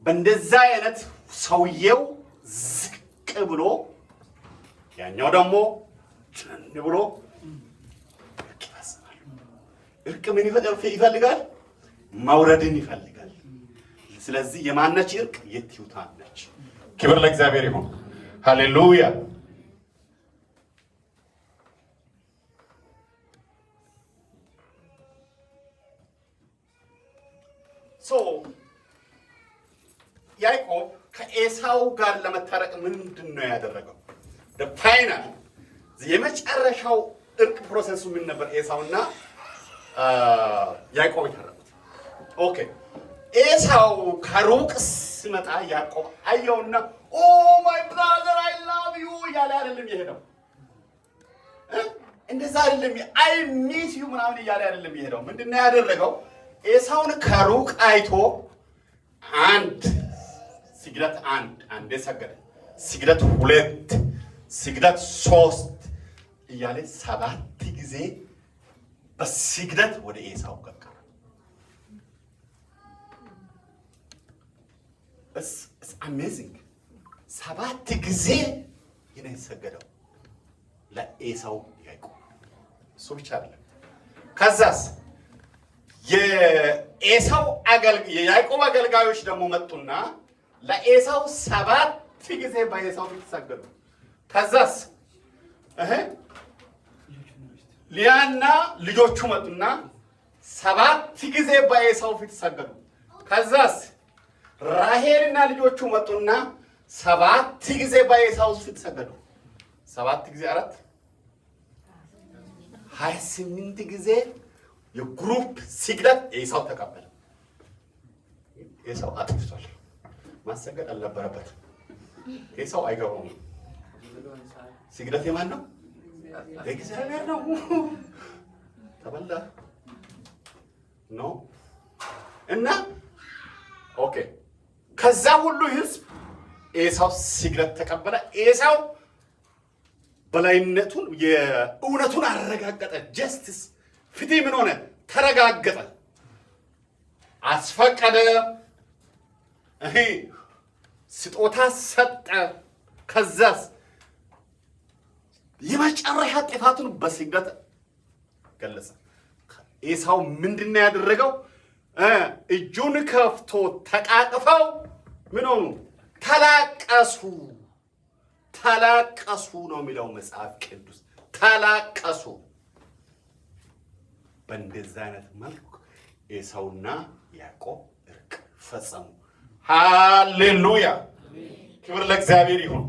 በእንደዛ አይነት ሰውየው ዝቅ ብሎ ያኛው ደግሞ ጭን ብሎ እርቅ ይፈጽማል። እርቅ ምን ይፈልጋል? መውረድን ይፈልጋል። ስለዚህ የማነች እርቅ? የትሑታን ነች። ክብር ለእግዚአብሔር ይሁን። ሃሌሉያ። ያዕቆብ ከኤሳው ጋር ለመታረቅ ምንድን ነው ያደረገው? ፋይናል የመጨረሻው እርቅ ፕሮሰሱ ምን ነበር? ኤሳውና ያዕቆብ የታረቁት። ኦኬ። ኤሳው ከሩቅ ሲመጣ ያዕቆብ አየውና ኦ ማይ ብራዘር አይ ላቭ ዩ እያለ አይደለም የሄደው። እንደዛ አይደለም። አይ ሚስ ዩ ምናምን እያለ አይደለም የሄደው። ምንድን ነው ያደረገው? ኤሳውን ከሩቅ አይቶ ስግደት አንዴ ሰገደ፣ ስግደት 2፣ ስግደት 3 እያለ 7 ጊዜ በስግደት ወደ ኤሳው ገባ። It's amazing። 7 ጊዜ የሰገደው ለኤሳው ያዕቆብ። እሱ ብቻ አይደለም። ከዛስ የያዕቆብ አገልጋዮች ደግሞ መጡና ለኤሳው 7 ጊዜ በኤሳው ፊት ሰገዱ። ከዛስ ሊያና ልጆቹ መጡና 7 ጊዜ በኤሳው ፊት ሰገዱ። ከዛስ ራሄልና ልጆቹ መጡና 7 ጊዜ በኤሳው ፊት ሰገዱ። 7 ጊዜ 4 28 ጊዜ የግሩፕ ስግደት ኤሳው ተቀበለ። ኤሳው አጥፍቷል። ማሰገድ አልነበረበትም። ኤሳው አይገባውም። ስግደት የማን ነው? የእግዚአብሔር ነው። ተበላ ነው እና ኦኬ። ከዛ ሁሉ ህዝብ ኤሳው ስግደት ተቀበለ። ኤሳው በላይነቱን የእውነቱን አረጋገጠ። ጀስቲስ ፍትህ ምን ሆነ? ተረጋገጠ። አስፈቀደ። ስጦታ ሰጠ። ከዛስ የመጨረሻ ጥፋቱን በስግደት ገለጸ። ኤሳው ምንድን ነው ያደረገው? እጁን ከፍቶ ተቃቅፈው ምን ሆኑ? ተላቀሱ ነው የሚለው መጽሐፍ ቅዱስ። ተላቀሱ። በእንደዛ አይነት መልኩ ኤሳውና ያዕቆብ እርቅ ፈጸሙ። ሃሌሉያ! ክብር ለእግዚአብሔር ይሁን።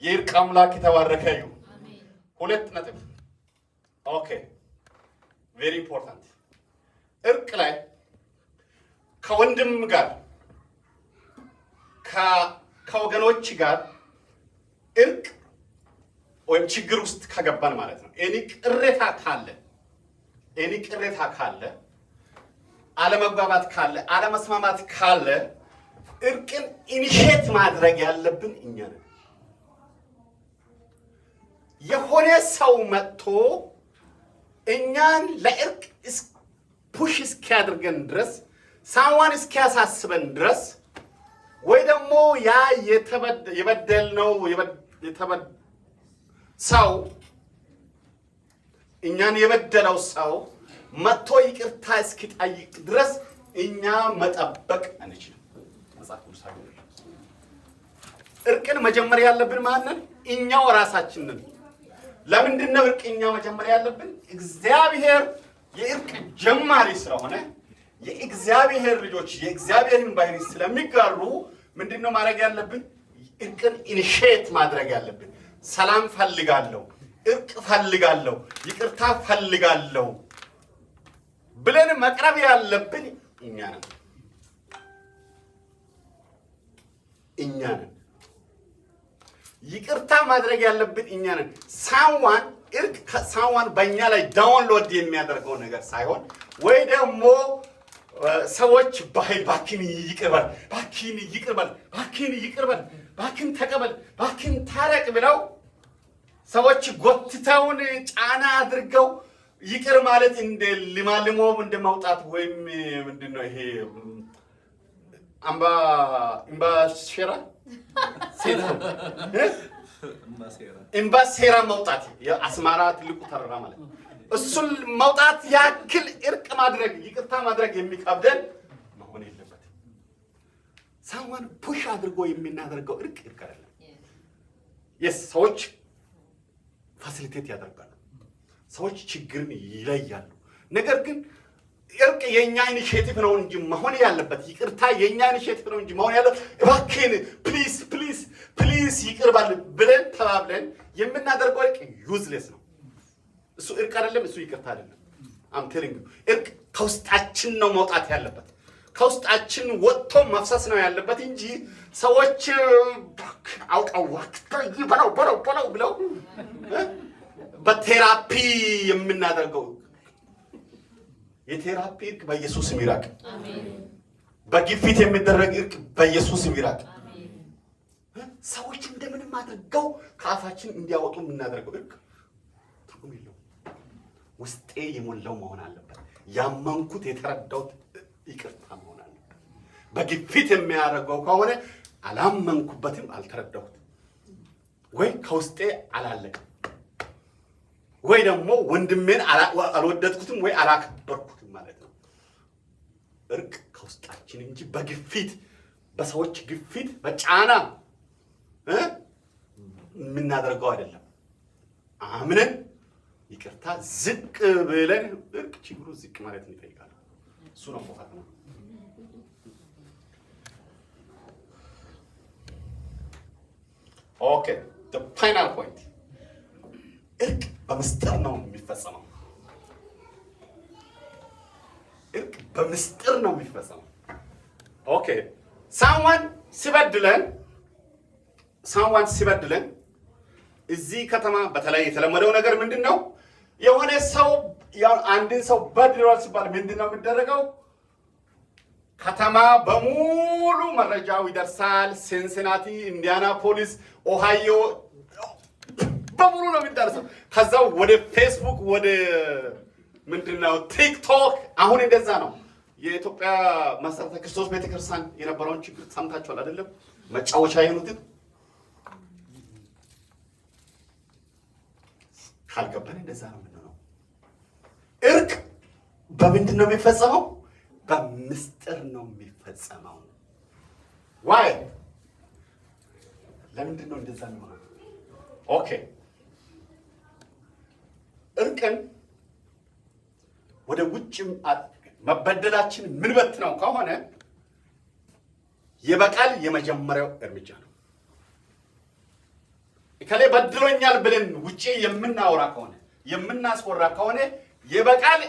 የእርቅ አምላክ የተባረከ ይሁን። 2 ነጥብ። ኦኬ፣ ቬሪ ኢምፖርታንት። እርቅ ላይ ከወንድም ጋር ከወገኖች ጋር እርቅ ወይም ችግር ውስጥ ከገባን ማለት ነው። እኔ ቅሬታ ካለ አለመግባባት ካለ አለመስማማት ካለ እርቅን ኢኒሼት ማድረግ ያለብን እኛ ነን። የሆነ ሰው መጥቶ እኛን ለእርቅ ፑሽ እስኪያደርገን ድረስ ሳዋን እስኪያሳስበን ድረስ ወይ ደግሞ ያ የበደልነው ሰው እኛን የበደለው ሰው መጥቶ ይቅርታ እስኪጠይቅ ድረስ እኛ መጠበቅ አንችልም። መጽሐፍ ቅዱስ እርቅን መጀመር ያለብን ማንን? እኛው ራሳችንን። ለምንድን ነው እርቅኛ መጀመሪያ ያለብን? እግዚአብሔር የእርቅ ጀማሪ ስለሆነ የእግዚአብሔር ልጆች የእግዚአብሔርን ባህሪ ስለሚጋሩ ምንድነው ማድረግ ያለብን? እርቅን ኢኒሼት ማድረግ ያለብን። ሰላም ፈልጋለሁ፣ እርቅ ፈልጋለሁ፣ ይቅርታ ፈልጋለሁ ብለን መቅረብ ያለብን እኛ ነን። ይቅርታ ማድረግ ያለብን እኛ ነን። ሳዋን በእኛ ላይ ዳውንሎድ የሚያደርገው ነገር ሳይሆን ወይ ደግሞ ሰዎች ባክን ይቅርበል፣ ባክን ተቀበል፣ ባክን ታረቅ ብለው ሰዎች ጎትተውን ጫና አድርገው ይቅር ማለት እንደ ልማልሞ እንደ ማውጣት ወይም ምንድነው ይሄ ኢምባሴራ ኢምባሴራ መውጣት የአስማራ ትልቁ ተራራ ማለት ነው። እሱን መውጣት ያክል እርቅ ማድረግ ይቅርታ ማድረግ የሚከብደን መሆን የለበትም። ሰውን ፑሽ አድርጎ የሚናደርገው እርቅ አይደለም። ሰዎች ፋሲሊቴት ያደርጋሉ፣ ሰዎች ችግርን ይለያሉ። ነገር ግን እርቅ የኛ ኢኒሼቲቭ ነው እንጂ መሆን ያለበት ይቅርታ የኛ ኢኒሼቲቭ ነው እንጂ መሆን ያለበት እባክህን ፕሊዝ ይቅር ብለን ተባብለን የምናደርገው እርቅ ዩዝሌስ ነው። እሱ እርቅ አይደለም፣ እሱ ይቅርታ አይደለም። አም ቴሊንግ ዩ እርቅ ከውስጣችን ነው መውጣት ያለበት፣ ከውስጣችን ወጥቶ መፍሰስ ነው ያለበት እንጂ ሰዎች አውቀው በለው ብለው በቴራፒ የምናደርገው የቴራፒ እርቅ በኢየሱስ ስም ይራቅ። በግፊት የሚደረግ እርቅ በኢየሱስ ስም ይራቅ። ሰዎች እንደምንም አድርገው ከአፋችን እንዲያወጡ የምናደርገው እርቅ ትርጉም የለውም። ውስጤ የሞላው መሆን አለበት። ያመንኩት የተረዳሁት ይቅርታ መሆን አለበት። በግፊት የሚያደርገው ከሆነ አላመንኩበትም፣ አልተረዳሁትም፣ ወይ ከውስጤ አላለቅም፣ ወይ ደግሞ ወንድሜን አልወደድኩትም ወይ አላከበርኩትም ማለት ነው። እርቅ ከውስጣችን እንጂ በግፊት በሰዎች ግፊት በጫና የምናደርገው አይደለም። አምነን ይቅርታ ዝቅ ብለን እርቅ ችግሩ ዝቅ ማለት ይጠይቃል። እሱ ነው ፎካት ነው። ኦኬ the final point እርቅ በምስጢር ነው የሚፈጸመው። እርቅ በምስጢር ነው የሚፈጸመው። ኦኬ ሳዋን ሲበድለን እዚህ ከተማ በተለይ የተለመደው ነገር ምንድነው? የሆነ ሰው አንድን ሰው በድሏል ሲባል ምንድነው የሚደረገው? ከተማ በሙሉ መረጃው ይደርሳል። ሲንሲናቲ፣ ኢንዲያናፖሊስ፣ ኦሃዮ በሙሉ ነው የሚደርሰው። ከዛው ወደ ፌስቡክ ወደ ምንድነው ቲክቶክ። አሁን እንደዛ ነው። የኢትዮጵያ መሰረተ ክርስቶስ ቤተክርስቲያን የነበረውን ችግር ሰምታችኋል አይደለም? መጫወቻ የሆኑትን ካልገባን እንደዛ ነው የምንለው። እርቅ በምንድን ነው የሚፈጸመው? በምስጢር ነው የሚፈጸመው። ዋይ ለምንድን ነው እንደዛ የሚሆነው? ኦኬ እርቅን ወደ ውጭ መበደላችን ምንበት ነው ከሆነ የበቀል የመጀመሪያው እርምጃ ነው። ከላይ በድሎኛል ብለን ውጪ የምናወራ ከሆነ የምናስወራ ከሆነ የበቀል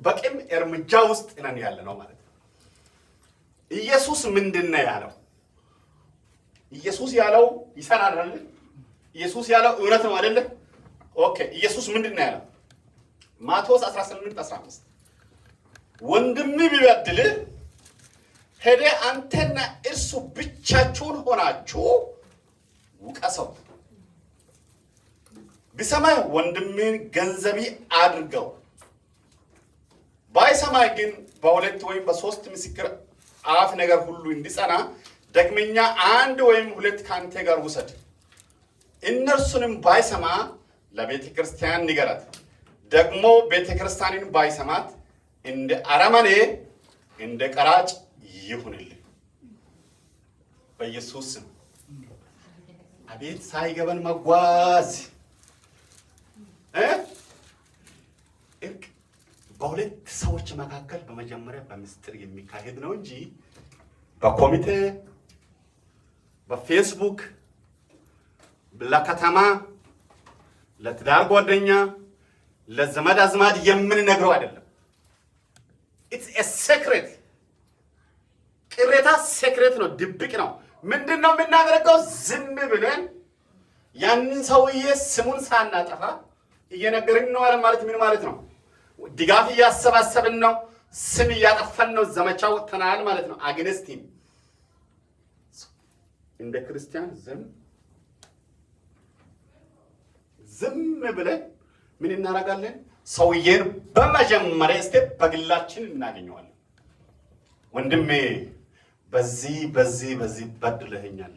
በቂም እርምጃ ውስጥ ነን ያለ ነው ማለት ነው። ኢየሱስ ምንድነው ያለው? ኢየሱስ ያለው ይሰራል አይደል? ኢየሱስ ያለው እውነት ነው አይደል? ኦኬ ኢየሱስ ምንድነው ያለው? ማቴዎስ 18:15 ወንድምህ ቢበድልህ ሄደህ አንተና እርሱ ብቻችሁን ሆናችሁ ውቀሰው፣ ቢሰማህ ወንድምህን ገንዘቢ አድርገው፣ ባይሰማህ ግን በሁለት ወይም በሶስት ምስክር አፍ ነገር ሁሉ እንዲጸና ዳግመኛ አንድ ወይም ሁለት ካንተ ጋር ውሰድ። እነርሱንም ባይሰማ ለቤተ ክርስቲያን ንገራት። ደግሞ ቤተ ክርስቲያንን ባይሰማት እንደ አረመኔ እንደ ቀራጭ ይሁንልህ። በኢየሱስ ስም አቤት ሳይገባን መጓዝ እርቅ በሁለት ሰዎች መካከል በመጀመሪያ በምስጢር የሚካሄድ ነው እንጂ በኮሚቴ በፌስቡክ ለከተማ ለትዳር ጓደኛ ለዘመድ አዝማድ የምንነግረው አይደለም። ኢትስ ኤ ሴክሬት። ቅሬታ ሴክሬት ነው፣ ድብቅ ነው። ምንድን ነው የምናደርገው? ዝም ብለን ያንን ሰውዬ ስሙን ሳናጠፋ እየነገርን ነው ማለት ምን ማለት ነው? ድጋፍ እያሰባሰብን ነው፣ ስም እያጠፋን ነው፣ ዘመቻ ወጥተናል ማለት ነው። አግነስቲም እንደ ክርስቲያን ዝም ብለን ምን እናደርጋለን? ሰውዬን በመጀመሪያ ስቴፕ በግላችን እናገኘዋለን። ወንድሜ በዚህ በድለኸኛል፣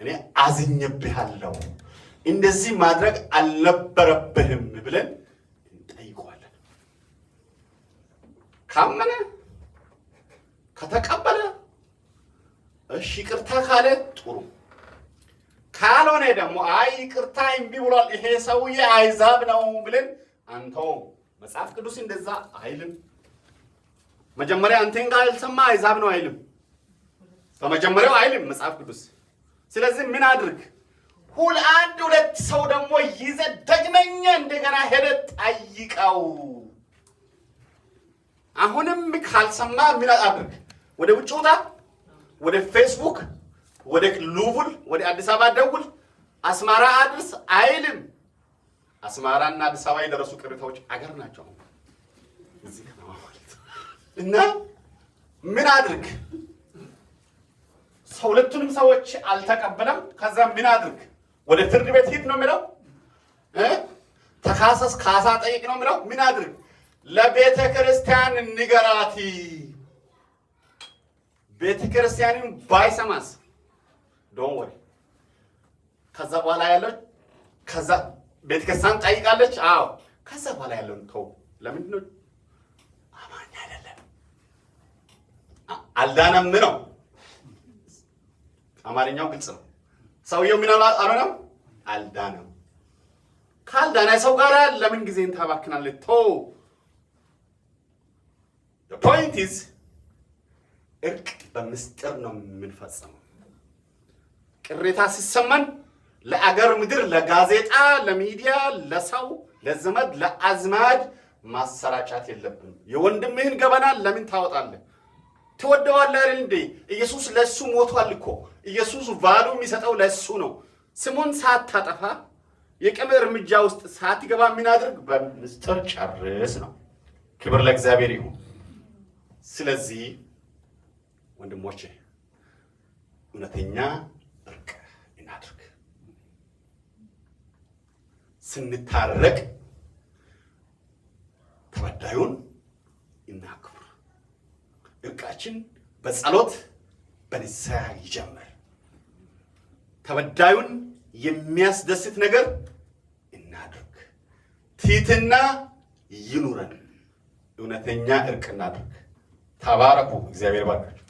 እኔ አዝኜብሃለሁ፣ እንደዚህ ማድረግ አልነበረብህም ብለን እንጠይቀዋለን። ካመነ ከተቀበለ እሺ ይቅርታ ካለ ጥሩ፣ ካልሆነ ደግሞ አይ ይቅርታ እምቢ ብሏል ይሄ ሰውዬ አይዛብ ነው ብለን አንተው። መጽሐፍ ቅዱስ እንደዛ አይልም። መጀመሪያ አንተን ካልሰማ አይዛብ ነው አይልም። በመጀመሪያው አይልም መጽሐፍ ቅዱስ። ስለዚህ ምን አድርግ? አንድ ሁለት ሰው ደግሞ ይዘህ ደግመኛ እንደገና ሄደህ ጠይቀው። አሁንም ካልሰማ ምን አድርግ? ወደ ውጭ ውጣ፣ ወደ ፌስቡክ፣ ወደ ሉቡል፣ ወደ አዲስ አበባ ደውል፣ አስማራ አድርስ አይልም። አስማራና አዲስ አበባ የደረሱ ቅሬታዎች አገር ናቸው እዚህ ከተማ ማለት እና ምን አድርግ? ሁለቱንም ሰዎች አልተቀበለም። ከዛ ምን አድርግ? ወደ ፍርድ ቤት ሂድ ነው የሚለው። ተካሰስ፣ ካሳ ጠይቅ ነው የሚለው። ምን አድርግ? ለቤተ ክርስቲያን ንገራት። ቤተ ክርስቲያንን ባይሰማስ ዶንት ወሪ። ከዛ በኋላ ያለው ከዛ ቤተ ክርስቲያን ጠይቃለች። አዎ ከዛ በኋላ ያለውን ተው። ለምንድን ነው? አማኝ አይደለም፣ አልዳነም ነው። አማርኛው ግልጽ ነው። ሰውየው ምን አልሆነም? አልዳነም። ካልዳነ ሰው ጋር ለምን ጊዜን ታባክናለህ? ተው። the point is እርቅ በምስጢር ነው የምንፈጸመው። ቅሬታ ሲሰማን ለአገር ምድር፣ ለጋዜጣ፣ ለሚዲያ፣ ለሰው፣ ለዘመድ፣ ለአዝማድ ማሰራጫት የለብንም። የወንድምህን ገበና ለምን ታወጣለህ? ትወደዋለህ አይደል እንዴ? ኢየሱስ ለሱ ሞቷል እኮ። ኢየሱስ ቫሉ የሚሰጠው ለሱ ነው። ስሙን ሳታጠፋ የቅም እርምጃ ውስጥ ሳትገባ ምን አድርግ? በምስጢር ጨርስ ነው። ክብር ለእግዚአብሔር ይሁን። ስለዚህ ወንድሞቼ እውነተኛ እርቅ እናድርግ። ስንታረቅ ተበዳዩን እናክብር። እርቃችን በጸሎት በንስሐ ይጀምር። ተበዳዩን የሚያስደስት ነገር እናድርግ። ትህትና ይኑረን። እውነተኛ እርቅ እናድርግ። ተባረኩ። እግዚአብሔር ባርካችሁ።